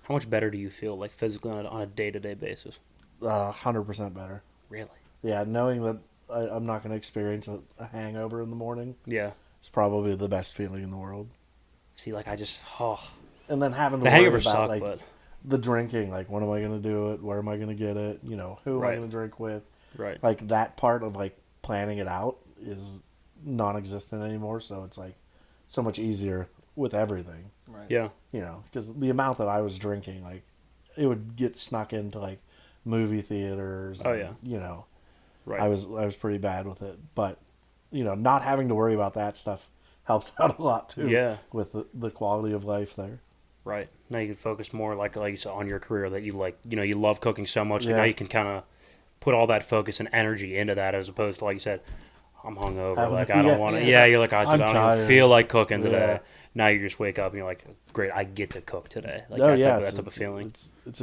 How much better do you feel, like physically on a day-to-day basis? 100% better. Really? Yeah, knowing that I'm not going to experience a hangover in the morning Yeah. is probably the best feeling in the world. See, like And then having to the worry hangovers about suck, like but the drinking, like when am I going to do it? Where am I going to get it? Who am I Right. going to drink with? right. Like that part of like planning it out is non-existent anymore. So it's like so much easier with everything. Right. Yeah. Because the amount that I was drinking, like it would get snuck into like movie theaters. Oh, and, Right. I was pretty bad with it, but not having to worry about that stuff helps out a lot too. Yeah. With the quality of life there. Right. Now you can focus more, like you said, on your career that you like. You love cooking so much. Like Yeah. now you can kind of put all that focus and energy into that, as opposed to, like you said, I'm hungover. Like I don't want to. Yeah. You're like, I I'm don't even tired. feel like cooking today. Yeah. Now you just wake up and you're like, great, I get to cook today. Like Oh that yeah, type of feeling. It's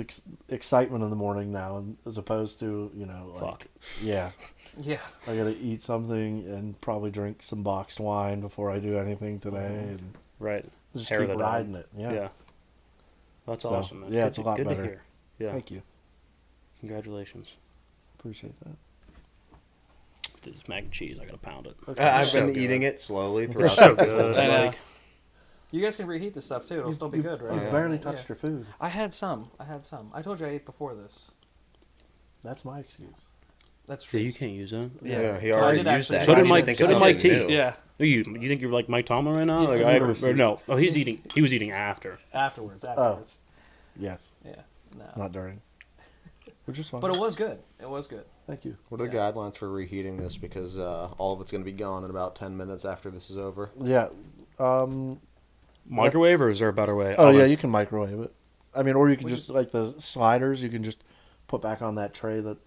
excitement in the morning now, as opposed to like Fuck. yeah, Yeah. I gotta eat something and probably drink some boxed wine before I do anything today, and Right. just Hair of keep the dog. riding it. Yeah. Yeah. That's So, awesome, man. yeah, Good it's a to- lot good better. to hear. Yeah. Thank you, Congratulations. appreciate that. This mac and cheese, I gotta pound it. I've So been good. eating it slowly throughout. So the good. I know. Like, You guys can reheat this stuff too. It'll still be good, right? You've barely touched Yeah. your food. I had some. I told you I ate before this. That's my excuse. That's yeah, true. you can't use that. Yeah, he So I already did used actually- that. So did You didn't Mike- think so it's did Mike something T. new. Yeah. You think you're like Mike Tomlin right now? Yeah, Like, I've never seen or no? Oh, he's eating. He was eating after. Afterwards. Yes, Yeah. No. not during. Which is fine. But it was good. It was good. Thank you. What are the guidelines for reheating this? Because all of it's going to be gone in about 10 minutes after this is over. Yeah. Microwave, or is there a better way? Oh Oven? yeah, you can microwave it. I mean, or you can Would just like the sliders. You can just put back on that tray that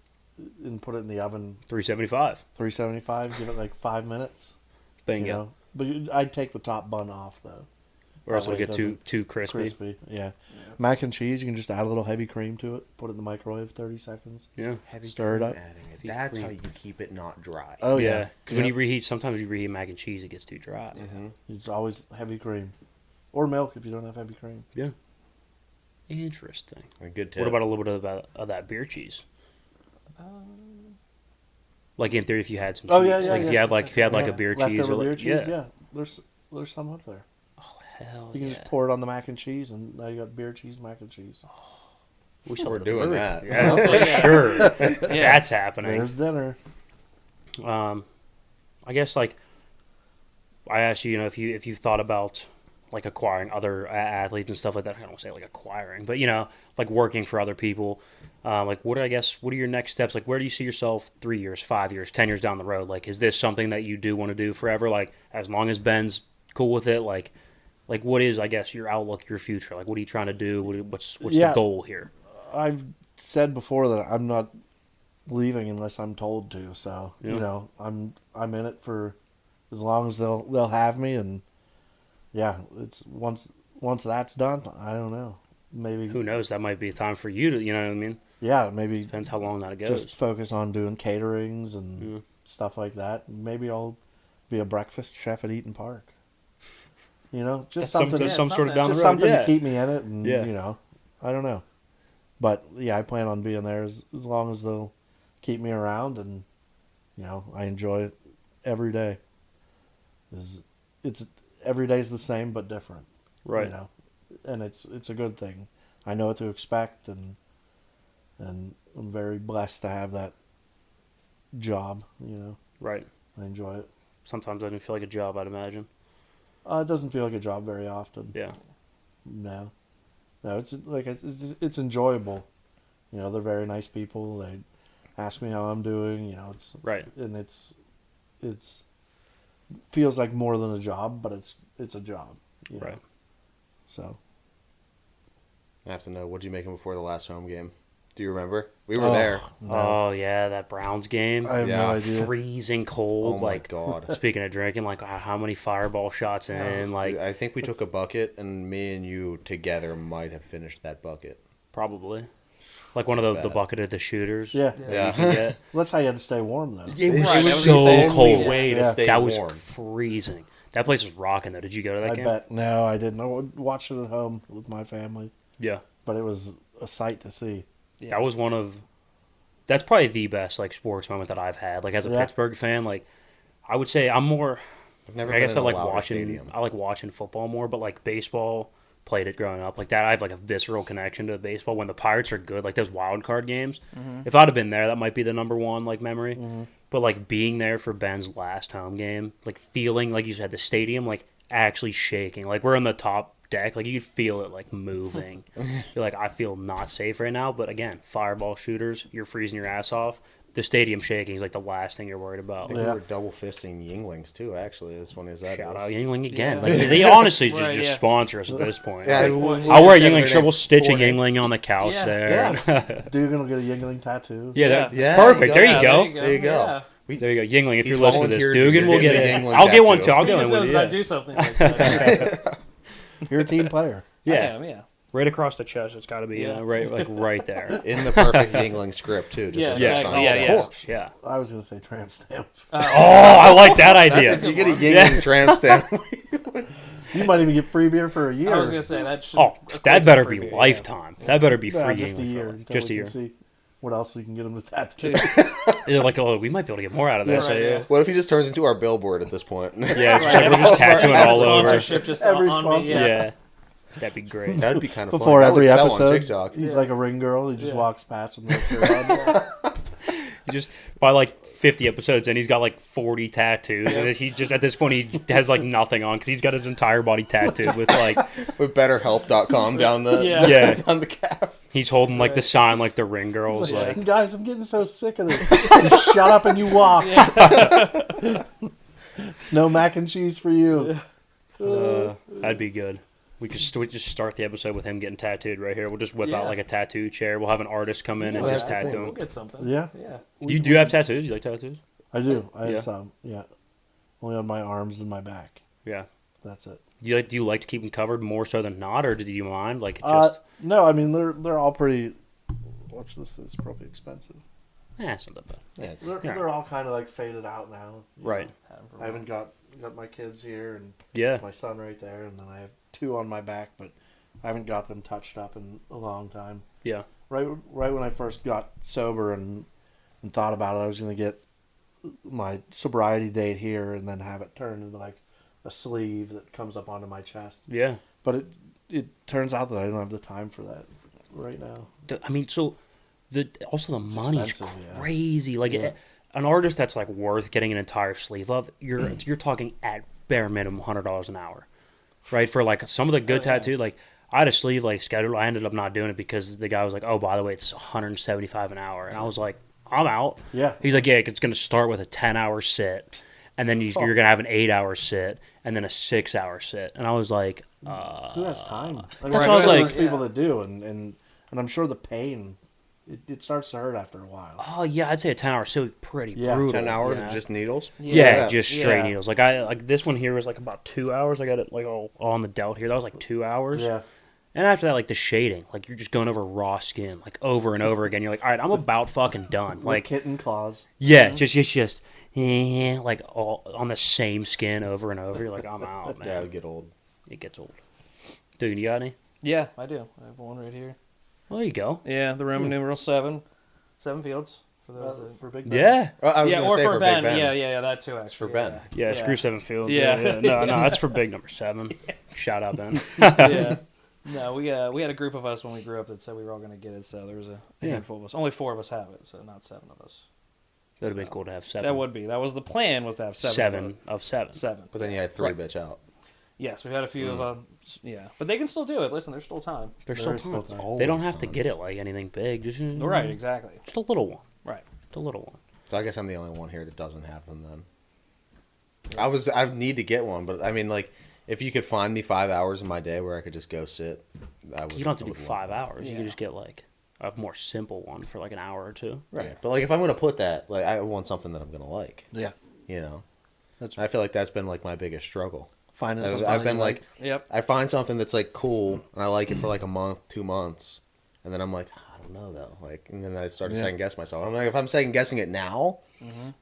and put it in the oven. 375. 375. Give it like 5 minutes. Bingo. You know? But I'd take the top bun off though. Or else That it'll way get it too crispy. Crispy. Yeah. Mac and cheese. You can just add a little heavy cream to it. Put it in the microwave 30 seconds. Yeah. Heavy Stir it cream up. adding it. Heavy That's how cream. you keep it not dry. Oh Yeah. yeah. Because when you reheat, sometimes you reheat mac and cheese, it gets too dry. Mm-hmm. It's always heavy cream, or milk if you don't have heavy cream. Yeah. Interesting. A good tip. What about a little bit of that beer cheese? Like in theory, if you had some cheese. Oh, yeah, yeah, like if yeah. you had like Yeah. a beer cheese. Leftover or beer like, cheese. Yeah. Yeah. There's some up there. Hell You can yeah. just pour it on the mac and cheese, and now you got beer cheese, mac and cheese. We should We're have doing brewery. that. Yeah, for Yeah. sure. Yeah. That's happening. There's dinner. I guess like I asked you, if you thought about like acquiring other athletes and stuff like that. I don't want to say like acquiring, but like working for other people. Like what are your next steps? Like where do you see yourself 3 years, 5 years, 10 years down the road? Like is this something that you do want to do forever? Like as long as Ben's cool with it, like what is, I guess, your outlook, your future? Like what are you trying to do? What's the goal here? I've said before that I'm not leaving unless I'm told to. So Yeah. I'm in it for as long as they'll have me, and yeah, it's once that's done, I don't know. Maybe Who knows? That might be a time for you to, you know what I mean? yeah, maybe Depends how long that goes. just focus on doing caterings and Yeah. stuff like that. Maybe I'll be a breakfast chef at Eaton Park. Just That's something. some sort of something. down Just the road. something Yeah. to keep me in it, and Yeah. I don't know. But yeah, I plan on being there as long as they'll keep me around, and I enjoy it every day. It's every day's the same but different, Right. and it's a good thing. I know what to expect, and I'm very blessed to have that job. Right. I enjoy it. Sometimes it doesn't feel like a job, I'd imagine. It doesn't feel like a job very often. Yeah. No, it's like it's enjoyable. They're very nice people. They ask me how I'm doing. It's Right. and it's feels like more than a job, but it's a job. Right. So I have to know, what did you make him before the last home game? Do you remember? We were there. No, Oh yeah, that Browns game. I have Yeah. no idea. Freezing cold. Oh my like God. speaking of drinking, like how many fireball shots in? Like Dude, I think we took a bucket, and me and you together might have finished that bucket. probably. Like one of the Bad. bucket of the shooters. Yeah. Yeah. You can get. Well, that's how you had to stay warm though. It was was so the only cold. way to Yeah. stay That was warm. freezing. That place was rocking though. Did you go to that I game? bet. No, I didn't. I watched it at home with my family, Yeah. but it was a sight to see. Yeah. That was one of. That's probably the best like sports moment that I've had. Like as a Yeah. Pittsburgh fan, like I would say I'm more. I've never I been guess in I a like louder watching. stadium. I like watching football more, but like baseball, played it growing up like that. I have like a visceral connection to baseball. When the Pirates are good, like those wild card games. If I'd have been there, that might be the number one like memory. But like being there for Ben's last home game, like feeling like you said the stadium like actually shaking. Like we're on the top deck, like you could feel it like moving. You're like, I feel not safe right now. But again, fireball shooters, you're freezing your ass off. The stadium shaking is like the last thing you're worried I about. think Yeah. we were double fisting Yinglings too, actually, as funny as that Shout is. out Yingling again. Yeah. Like they honestly just, Right, just yeah. sponsor us at this point. Yeah, Like, we- we I'll wear just said Yingling their shirt. We'll names stitch a for it. Yingling on the couch Yeah. there. Yeah. Dude, gonna get a Yingling tattoo. Yeah, Yeah, perfect. There you Yeah, go. There you go. Yeah. There you go. Yingling, if He's you're listening to this, volunteered to Dugan will get get me it. the Yingling I'll get one tattoo. too. I'll He get just one knows with how you. to do something like that. You're a team player. Yeah, I am, yeah. right across the chest. It's got to be Yeah. right there. In the perfect Yingling script too. Just Yeah, as Yeah, a exactly. sign. yeah, Of yeah. course. Yeah. I was gonna say tramp stamp. Oh, I like that That's idea. if you get a Yingling tramp stamp. You might even get free beer for a year. I was gonna say that. Should Oh, equate that to better free be beer, lifetime. That better be free. Nah, just a Yingling year. for- Until Just a we year. can see what else we can get them with that. Too. They're like, oh, we might be able to get more out of this. Right, so, yeah. What if he just turns into our billboard at this point? Yeah, it's just Right, like we're just tattooing Every all over. sponsorship just Every on sponsor. me. Yeah. Yeah, that'd be great. That'd be kind of Before fun. every that would episode, sell on TikTok. he's like a ring girl. He just Yeah. walks past with no shirt on. He just by like 50 episodes and he's got like 40 tattoos and he just at this point he has like nothing on because he's got his entire body tattooed with like With BetterHelp.com down the Yeah. down the calf. he's holding like the sign like the ring girls He's like guys, I'm getting so sick of this. You shut up and you walk. No mac and cheese for you. that'd be good. We just start the episode with him getting tattooed right here. We'll just whip out Yeah. like a tattoo chair. We'll have an artist come in and Yeah, just that's the tattoo thing. We'll him. get something. Yeah. Yeah. Do you have tattoos? You like tattoos? I do. I have Yeah. some. Yeah. Only on my arms and my back. Yeah. That's it. Do you like to keep them covered more so than not, or do you mind? Like just No, I mean they're all pretty. Watch this. This is probably expensive. it's not that bad. Yeah, it's- They're all kind of like faded out now. you Right. know. I haven't got my kids here and Yeah. my son right there, and then I have 2 on my back, but I haven't got them touched up in a long time. Yeah. Right when I first got sober and thought about it, I was going to get my sobriety date here and then have it turned into like a sleeve that comes up onto my chest. Yeah. But it turns out that I don't have the time for that right now. I mean, so also the money's expensive, yeah. crazy. Like Yeah. an artist that's like worth getting an entire sleeve of, you're talking at bare minimum $100 an hour, right? For like some of the good Oh, yeah. tattoo, like I had a sleeve like scheduled. I ended up not doing it because the guy was like, "Oh, by the way, it's 175 an hour," and I was like, "I'm out." Yeah. He's like, "Yeah, it's going to start with a 10-hour sit, and then you're going to have an 8-hour sit, and then a 6-hour sit," and I was like, Who has time? I mean, That's what I was there's like- people that do, and I'm sure the pain it starts to hurt after a while. "Oh yeah, I'd say a 10-hour sit would be pretty Yeah. brutal." 10 hours yeah. of just needles? Yeah, just straight Yeah. needles. Like this one here was like about 2 hours. I got it like all on the delt here. That was like 2 hours. Yeah. And after that, like the shading, like you're just going over raw skin, like over and over again. You're like, all right, I'm about fucking done. Like Like, kitten claws. yeah, just like all on the same skin over and over. You're like, I'm out, man. Yeah, it would get old. It gets old. Dude, you got any? Yeah, I do. I have one right here. Well, there you go. Yeah, the Roman numeral 7. 7 fields for those that... For Big Ben. Yeah. I was Yeah, going to or say for Ben. Big Ben. Yeah, that too, actually. for Ben. Yeah, screw 7 fields. Yeah. No, that's for big number 7. Shout out, Ben. Yeah. No, we had a group of us when we grew up that said we were all going to get it, so there was a handful of us. Only 4 of us have it, so not 7 of us. That would have been cool to have 7. That would be. That was the plan, was to have 7. 7 of 7. 7. But then you had 3 Right. bitch out. Yes, we've had a few of them. Yeah, but they can still do it. Listen, there's still time. There's There still is time. still time. They don't Always have to time. get it like anything big. Just Right, exactly. Just a little one. Right. Just a little one. So I guess I'm the only one here that doesn't have them then. I need to get one, but I mean, like, if you could find me 5 hours in my day where I could just go sit, I would. You don't have to I do would love 5 that. hours. You Yeah. can just get like a more simple one for like an hour or two. Right. But like, if I'm gonna put that, like, I want something that I'm gonna like. Yeah. You know. That's I feel like that's been like my biggest struggle. finding I've, something I've that been you like, Yep. I find something that's like cool, and I like it for like a month, 2 months, and then I'm like, I don't know though. Like, and then I start to Yeah. second guess myself. I'm like, if I'm second guessing it now,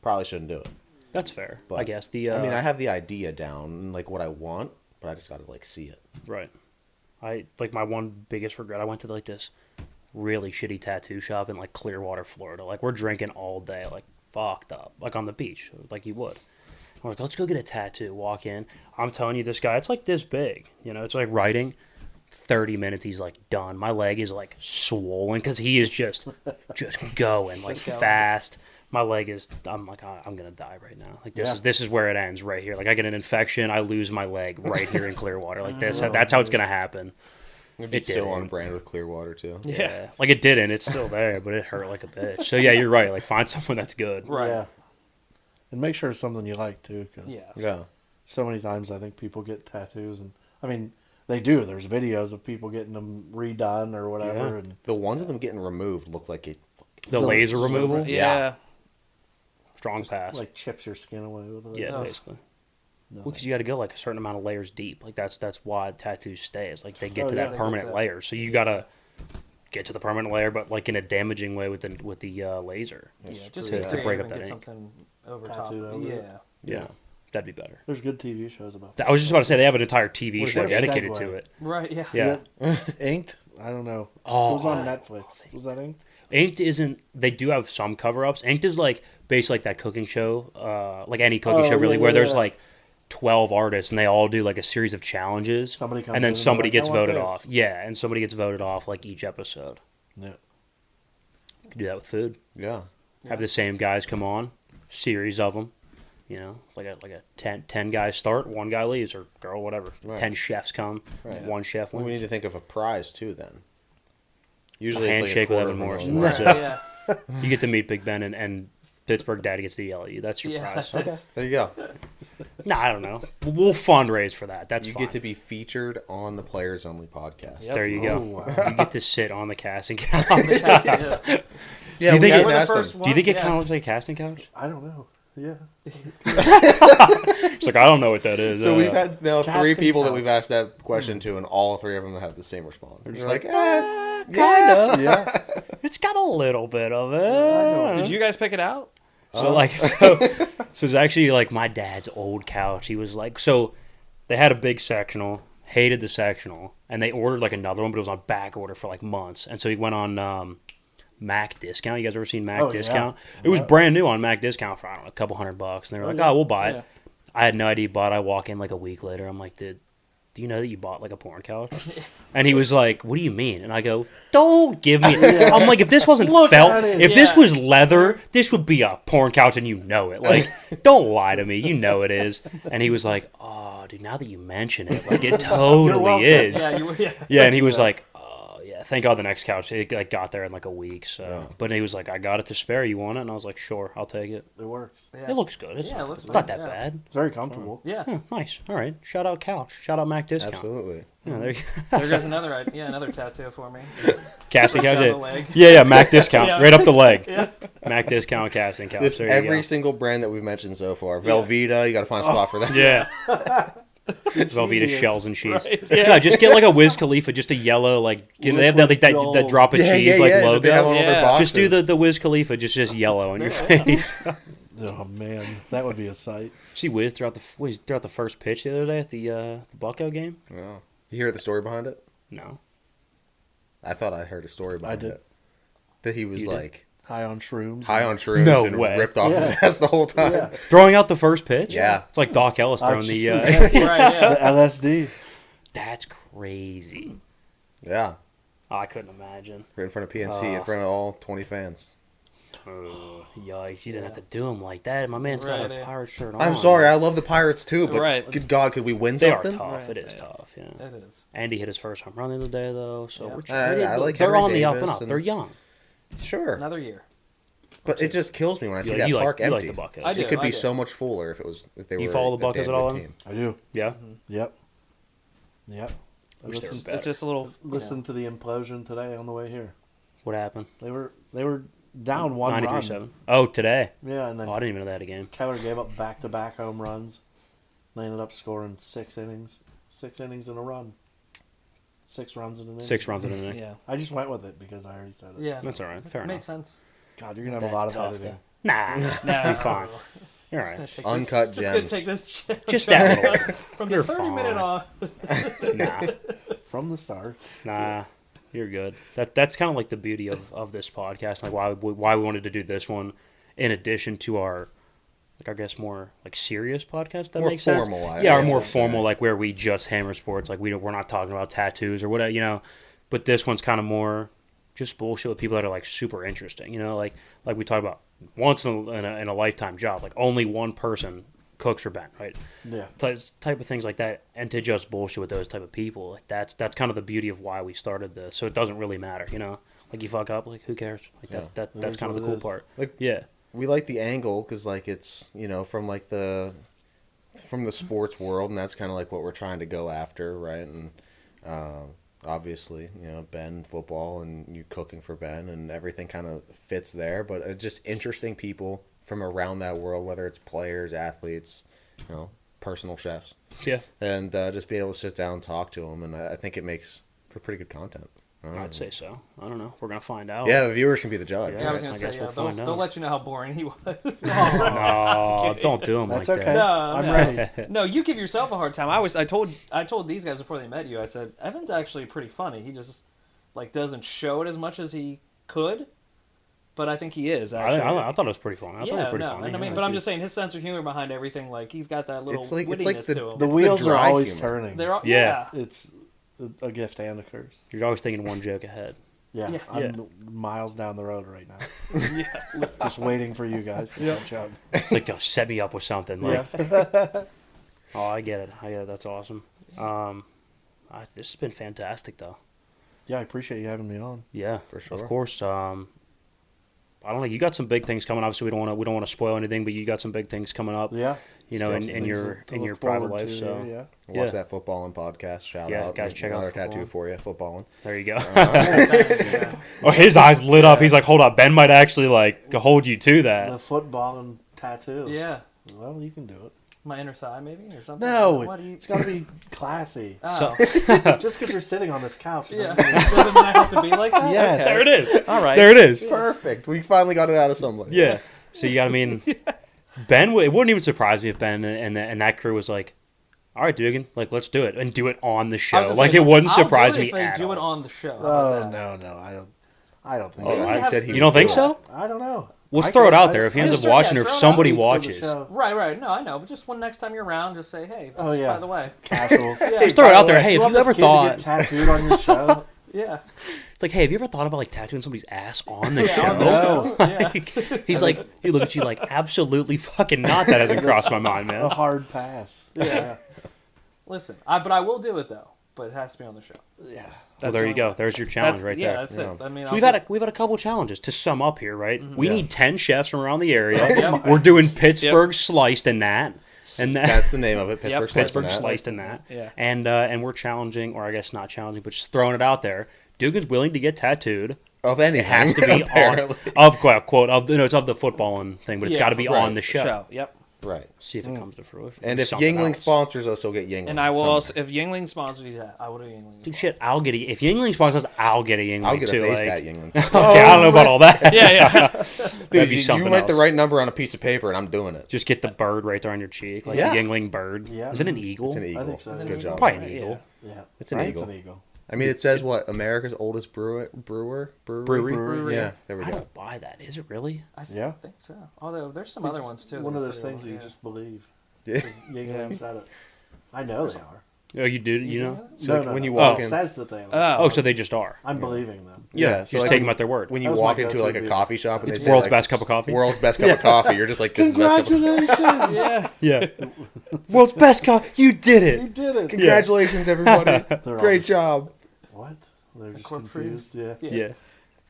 probably shouldn't do it. That's fair. But, I guess the. I mean, I have the idea down, and like what I want, but I just gotta like see it. Right. I like my one biggest regret. I went to like this really shitty tattoo shop in like Clearwater, Florida. Like we're drinking all day, like fucked up, like on the beach, like you would. I'm like, let's go get a tattoo. Walk in. I'm telling you, this guy, it's like this big. You know, it's like writing. 30 minutes, he's like done. My leg is like swollen because he is just going like Just going. fast. My leg is. I'm like, I'm gonna die right now. Like this is where it ends right here. Like I get an infection, I lose my leg right here in Clearwater. Like this. That's how it's gonna happen. It'd be It still didn't. on brand with Clearwater too. Yeah. Like it didn't. It's still there, but it hurt like a bitch. So yeah, you're right. Like find someone that's good. Right. Yeah. And make sure it's something you like too, because Yeah. Yeah. so many times I think people get tattoos, and I mean they do. There's videos of people getting them redone or whatever, Yeah. and The ones of them getting removed look like it. The laser removal, Yeah. strong pass. like chips your skin away with it. Yeah, Oh. basically. No, Well, because you got to go like a certain amount of layers deep. Like that's why tattoos stay. It's like they get to yeah, that they get permanent that. layer. So you got to get to the permanent layer, but like in a damaging way with the laser. Yeah, just To- be to creative break up and that get ink. something over top. Tattooed of over it. it. Yeah. Yeah, that'd be better. There's good TV shows about that. I was just about to say they have an entire TV What is show that? dedicated Segue. to it. Right. Yeah. Yeah. Inked? I don't know. Oh, It was on Netflix. Was that Inked? Inked isn't. They do have some cover-ups. Inked is like based like that cooking show, like any cooking show really, yeah, where yeah, there's yeah. like 12 artists and they all do like a series of challenges. Somebody comes and then in and somebody they're gets like, "I want voted this." off. Yeah, and somebody gets voted off like each episode. Yeah. You can do that with food. Yeah. Have the same guys come on, series of them. You know, like a 10 guys start, one guy leaves, or girl, whatever. Right. 10 chefs come, Right. one chef Well, we wins. need to think of a prize too. Then. A Usually it's like handshake with $250,000. Evan Morrison. Right. That's it. Yeah. You get to meet Big Ben and Pittsburgh Daddy gets to yell at you. That's your Yeah. prize. That's it. There you go. No, I don't know. We'll fundraise for that. That's You fine. get to be featured on the Players Only podcast. Yep. There you go. Oh, wow. You get to sit on the casting couch. Yeah. Yeah, Do you think we it- hadn't We're the asked first him. Do you think it yeah. kind of looks like a casting couch? I don't know. Yeah. It's like, I don't know what that is. So we've had now three Casting people that couch. we've asked that question to, and all three of them have the same response. They're just like, kind of. Yeah. It's got a little bit of know. it. Did you guys pick it out? So so it's actually like my dad's old couch. He was like, so they had a big sectional, hated the sectional, and they ordered like another one, but it was on back order for like months. And so he went on Mac Discount. You guys ever seen Mac Oh, yeah. Discount? It was brand new on Mac Discount for, I don't know, a couple $100. And they were like, yeah. oh, we'll buy it. Yeah. I had no idea he bought it. I walk in like a week later. I'm like, dude, do you know that you bought like a porn couch? And he was like, what do you mean? And I go, don't give me I'm like, if this wasn't Look felt, at it. if this Yeah. was leather, this would be a porn couch and you know it. Like, don't lie to me. You know it is. And he was like, oh, dude, now that you mention it, like it totally welcome. is. Yeah. Yeah, and he was like, oh, yeah, thank God the next couch, it like, got there in like a week. So, But he was like, I got it to spare. You want it? And I was like, sure, I'll take it. It works. Yeah. It looks good. It's, Yeah, it looks it's not good, that yeah. bad. It's very comfortable. Yeah. Oh, nice. All right. Shout out couch. Shout out Mac Discount. absolutely. Yeah, there you There goes another tattoo for me. Casting couch. Down the Yeah. leg. Yeah, Mac Discount. Yeah. Right up the leg. Yeah. Mac Discount casting couch. This There you every go. single brand that we've mentioned so far. Velveeta, you got to find a spot for that. Yeah. Velveeta easiest. shells and sheets. Right. Yeah, just get like a Wiz Khalifa, just a yellow, like you know, they have that, like, that drop of Yeah, cheese yeah, like yeah. logo. They have on all their Yeah. boxes. Just do the Wiz Khalifa, just yellow on your Yeah. face. Oh man, that would be a sight. See Wiz throughout the first pitch the other day at the Bucko game. Oh. You hear the story behind it? No, I thought I heard a story behind did. it. That he was You did? like High on shrooms. high on shrooms No and way. ripped off his Yeah. ass the whole time. Yeah. throwing out the first pitch. Yeah. It's like Doc Ellis throwing the. Right. Yeah. The LSD. That's crazy. Yeah. I couldn't imagine. Right in front of PNC, in front of all 20 fans. Yikes! You didn't have to do him like that. My man's got Right, a yeah. pirate shirt on. I'm sorry, I love the Pirates too, but Right. good God, could we win They are something? tough. Right, It is yeah. tough. Yeah. It is. Andy hit his first home run the other day, though. So Yeah. we're I like they're Henry on the up and Davis up. and- They're young. Sure. Another year. But it just kills me when I see You, that you park like, you like empty. the Buckos. I do. It could be do. so much fuller if they were. You follow the a Buckos damn at all, good then? team. I do. Yeah. Yep. Yep. I Wish they were listened, better. It's just a little. listened to the implosion today on the way here. What happened? They were down one 93-7. run. Oh, today. Yeah, and then Oh, I didn't even know they had a game. Keller gave up back-to-back home runs. They ended up scoring 6 innings. 6 innings in a run. 6 runs in an inning. 6 runs in an inning. Yeah. I just went with it because I already said it. Yeah. That's all right. Fair Made enough. sense. God, you're going to have That's a lot of tough, editing. though. Nah, No. be fine. You're all right. Uncut Just gonna gems. take this Just that little. from You're the 30-minute fine. on. Nah, From the start. nah. You're good. That's kind of like the beauty of this podcast. Like why we wanted to do this one, in addition to our, like I guess more like serious podcast. That More makes sense. formal, I Yeah, our guess more I'd say. formal, like where we just hammer sports. Like we're not talking about tattoos or whatever, you know. But this one's kind of more just bullshit with people that are like super interesting, you know. Like we talk about once in a lifetime job. Like only one person cooks for Ben, right? Yeah. Type of things like that, and to just bullshit with those type of people, like that's kind of the beauty of why we started this. So it doesn't really matter, you know. Like you fuck up, like who cares? Like Yeah. that's is kind of the what it cool is. part. Like Yeah, we like the angle because like it's from like from the sports world, and that's kind of like what we're trying to go after, right? And obviously, Ben football and you cooking for Ben and everything kind of fits there. But just interesting people from around that world, whether it's players, athletes, personal chefs, yeah. and just being able to sit down and talk to them, and I think it makes for pretty good content. I'd say so. I don't know. We're gonna find out. Yeah, the viewers can be the judge. Yeah. Yeah, I was I gonna guess say, we'll yeah, find they'll out. let you know how boring he was. No, don't do them That's like okay. that. No, I'm no. ready. No, you give yourself a hard time. I told these guys before they met you. I said Evan's actually pretty funny. He just like doesn't show it as much as he could, but I think he is actually. I thought it was pretty fun. I thought it was Yeah, pretty no, funny. and I mean, yeah. but I'm just saying his sense of humor behind everything. Like he's got that little It's like wittiness the- to him. The It's wheels are dry always humor. turning. They're all, Yeah. yeah. It's a gift and a curse. You're always thinking one joke ahead. Yeah, Yeah. I'm miles down the road right now. Just waiting for you guys to catch up. It's like, yo, set me up with something. Like, Yeah. oh, I get it. That's awesome. This has been fantastic, though. Yeah, I appreciate you having me on. Yeah, For sure. Of course. I don't know. You got some big things coming. Obviously, we don't want to spoil anything, but you got some big things coming up. Yeah. You know, Still in your to in look your private forward life. to So here, Watch Yeah. that footballing podcast. Shout Yeah, out. guys, check out another tattoo footballing. for you. Footballing. there you go. Yeah. Oh, his eyes lit up. He's like, hold up, Ben might actually like hold you to that. The football and tattoo. Yeah. Well, you can do it. My inner thigh, maybe, or something. No, What do you? it's got to be classy. Oh. Just because you're sitting on this couch. Yeah. doesn't mean- Doesn't mean I have to be like that. Yes. Okay. There it is. All right. There it is. Perfect. We finally got it out of somebody. Yeah. So you got to mean Ben. It wouldn't even surprise me if Ben and that crew was like, "All right, Dugan, like let's do it and do it on the I show." was gonna Like say, it wouldn't I'll do surprise it me if they at do all. it on the show. How Oh about that? no, I don't think. Oh, that. I said he. You don't think so? I don't know. Let's I throw it can- out there. If he ends just- up watching, yeah, or if throw it out. somebody Speak to the watches, show. Right. No, I know. But just one next time you're around, just say, hey. Oh, yeah. By the way. Casual. Yeah. just throw it by out the there. way, Hey, if want you this ever kid to thought, get tattooed on your show? Yeah. it's like, hey, have you ever thought about like tattooing somebody's ass on the Yeah, show? on the show. Yeah. Like, he's like, he look at you like, absolutely fucking not. That hasn't crossed my mind, A man. hard pass. Yeah. Listen, but I will do it though. But it has to be on the show. Yeah. Well, there you go. There's your challenge That's right yeah, there. that's it. I mean, So we've had a couple challenges to sum up here, right? We Yeah. need 10 chefs from around the area. Yep. We're doing Pittsburgh sliced in that, and that That's the name of it. Pittsburgh. Yep. Sliced Pittsburgh in that. sliced in that. Yeah. And we're challenging, or I guess not challenging, but just throwing it out there. Dugan's willing to get tattooed. Of anything. It has to be on apparently. of quote of it's of the footballing thing, but it's Yeah, got to be right. on the show. Yep. Right. See if it comes to fruition. And Do if something Yingling else. sponsors us, he'll get Yingling. And I will somewhere. also, if Yingling sponsors that, I will do Yingling. Dude, shit, I'll get it. If Yingling sponsors, I'll get a Yingling I'll get too. a face like, tat Yingling. okay, I don't know about all that. Yeah. That'd Dude, be you something write the else. right number on a piece of paper, and I'm doing it. Just get the bird right there on your cheek, like Yeah. the Yingling bird. Yeah. Is it an eagle? It's an eagle. think so. Is it an Good eagle? job. Probably an Yeah. eagle. Yeah. It's an Right? eagle. It's an eagle. I mean, it says what? America's oldest brewery. Brewery. Yeah, there we I go. don't buy that. Is it really? I Yeah. think so. Although there's some other ones too. One that of are those pretty things that old, you yeah. just believe. Yeah. Yingling said it. I know they are. Oh, you do? You know? So like when you walk It in, says that they are. Oh, so they just are. I'm believing them. yeah, You so just like take them at their word. when you That was walk my into go-to like a beer. coffee shop and they It's say world's like, best cup of coffee. world's best cup of coffee, you're just like, this is the best cup of Congratulations! Yeah. Yeah. World's best cup. You did You it. did it. Congratulations, everybody. They're all Great just- job. What? They're just Incorporated. confused. Yeah. Yeah.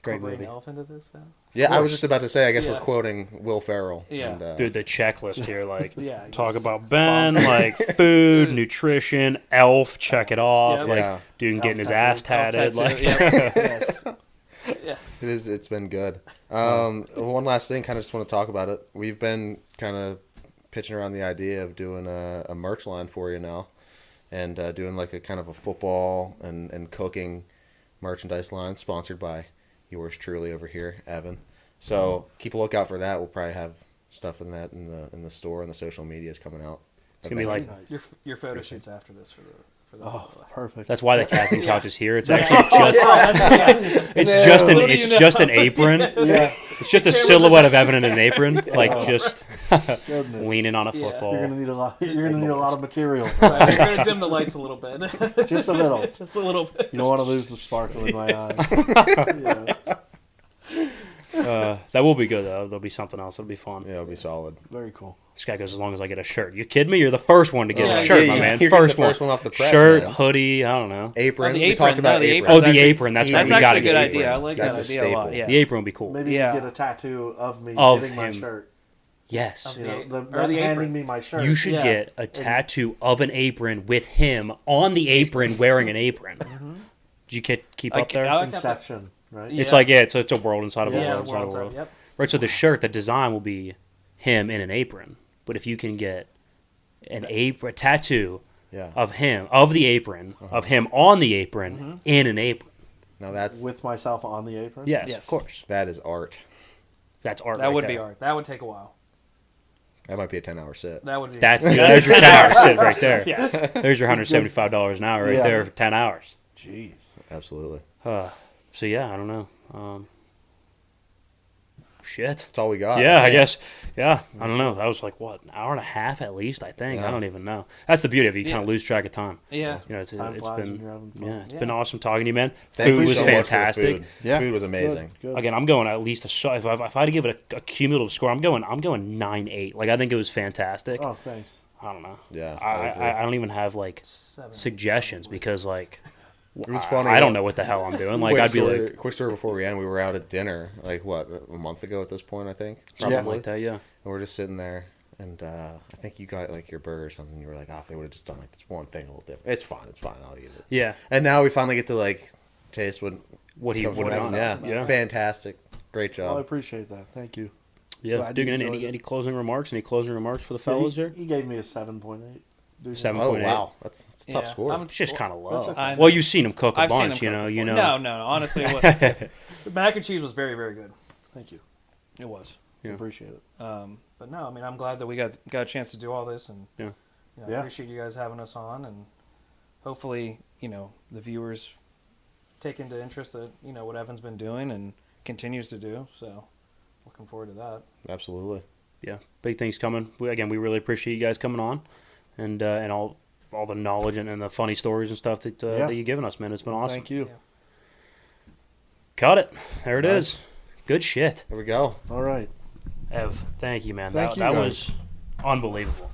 Great Incorporating movie. elephant into this now. Yeah, I was just about to say, I guess Yeah. we're quoting Will Ferrell. Yeah. And, Dude, the checklist here, like, Yeah. talk just about Ben, sponsor. like food, nutrition, Elf, check it off, Yeah. like, Yeah. dude Elf getting his tattoo. ass Elf tatted, tattoo, like, yep. Yes. Yeah. it's been good. One last thing, kind of just want to talk about it. We've been kind of pitching around the idea of doing a merch line for you now, and doing like a kind of a football and cooking merchandise line sponsored by yours truly over here, Evan. So keep a lookout for that. We'll probably have stuff in that in the store, and the social medias coming out. It's gonna be like, Nice. Your photo shoots after this for the Oh, perfect. that's why the casting couch is here. It's actually That's just an apron. Yeah. It's just a silhouette of Evan in an apron, like just Goodness. leaning on a Yeah. football. You're gonna need a lot. You're gonna need a lot of material. For right. You're gonna dim the lights a little bit. that. Just a little. Just a little bit. You don't want to lose the sparkle in my eye. Yeah. That will be good though. There'll be something else. It'll be fun. Yeah, it'll be solid. Very cool. This guy goes as long as I get a shirt. You kidding me? You're the first one to get Yeah, a shirt, yeah, my yeah. man. You're getting First the first one off the press, shirt, man. hoodie. I don't know. Apron. Oh, the We apron. talked about No, the apron. Oh, That's the actually- apron. That's That's right. We That's gotta actually a get good the idea. I apron. like That's that a idea a lot. staple. Yeah. The apron would be cool. Maybe Yeah. you get a tattoo of me Of getting my him. shirt. Yes. You know, Or them the handing apron. me my shirt. You should Yeah. get a tattoo of an apron with him on the apron wearing an apron. Did you keep up there? I like that. Inception, right? Yeah. It's like, yeah, it's a world inside of a Yeah, world inside of world's a up, world. yep. Right, so the shirt, the design will be him in an apron. But if you can get an apron, a tattoo Yeah. of him, of the apron, of him on the apron, in an apron. Now that's With myself on the apron. Yes, Yes. of course. that is art. That's art. That right would be there. art. That would take a while. That might be a 10-hour set. That would be. There's your 10-hour sit right there. Yes. There's your $175 an hour right Yeah. there for 10 hours. Jeez. Absolutely. So yeah, I don't know. Shit. That's all we got. Yeah, I Man. guess. Yeah, I don't know. That was like what, an hour and a half at least. I think. I Yeah. don't even know. That's the beauty of it. You kind Yeah. of lose track of time. Yeah. You know, it's Time flies when been you're having fun. yeah, it's Yeah. been awesome talking to you, man. Thank Food you was so much for the fantastic. food. Yeah. Food was amazing. Good. Again, I'm going at least if I had to give it a cumulative score, I'm going 9.8. Like I think it was fantastic. Oh, thanks. I don't know. Yeah, I agree. don't even have like 7. suggestions because like It was funny. I don't know what the hell I'm doing. Like, I'd be like, quick story before we end. We were out at dinner, like what, a month ago at this point, I think. something like that, yeah. And we're just sitting there, and I think you got like your burger or something. You were like, "Oh, if they would have just done like this one thing a little different." It's fine. I'll eat it. Yeah. And now we finally get to like taste What he comes would next. have Yeah, Yeah. fantastic, great Well, I job. appreciate that. Thank you. Yeah. Glad you Dugan, enjoyed it. any closing remarks? Any closing remarks for the fellas here? He gave me a 7.8. 7.8. Oh wow, that's a tough score. It's just kind of low. That's okay. I know. Well, you've seen him cook a I've seen bunch, him cook you know. before. No. Honestly, it was, the mac and cheese was very, very good. Thank you. It was. Yeah. Appreciate it. But no, I mean, I'm glad that we got a chance to do all this, and Yeah. you know, Yeah. appreciate you guys having us on, and hopefully, you know, the viewers take into interest that what Evan's been doing and continues to do. So, looking forward to that. Absolutely. Yeah, big things coming. We really appreciate you guys coming on, and all the knowledge and the funny stories and stuff that you've given us, man. It's been awesome. Thank you. Yeah. Cut it. There it Nice. is. Good shit. There we go. All right. Ev, thank you, man. Thank you, that guys. was unbelievable.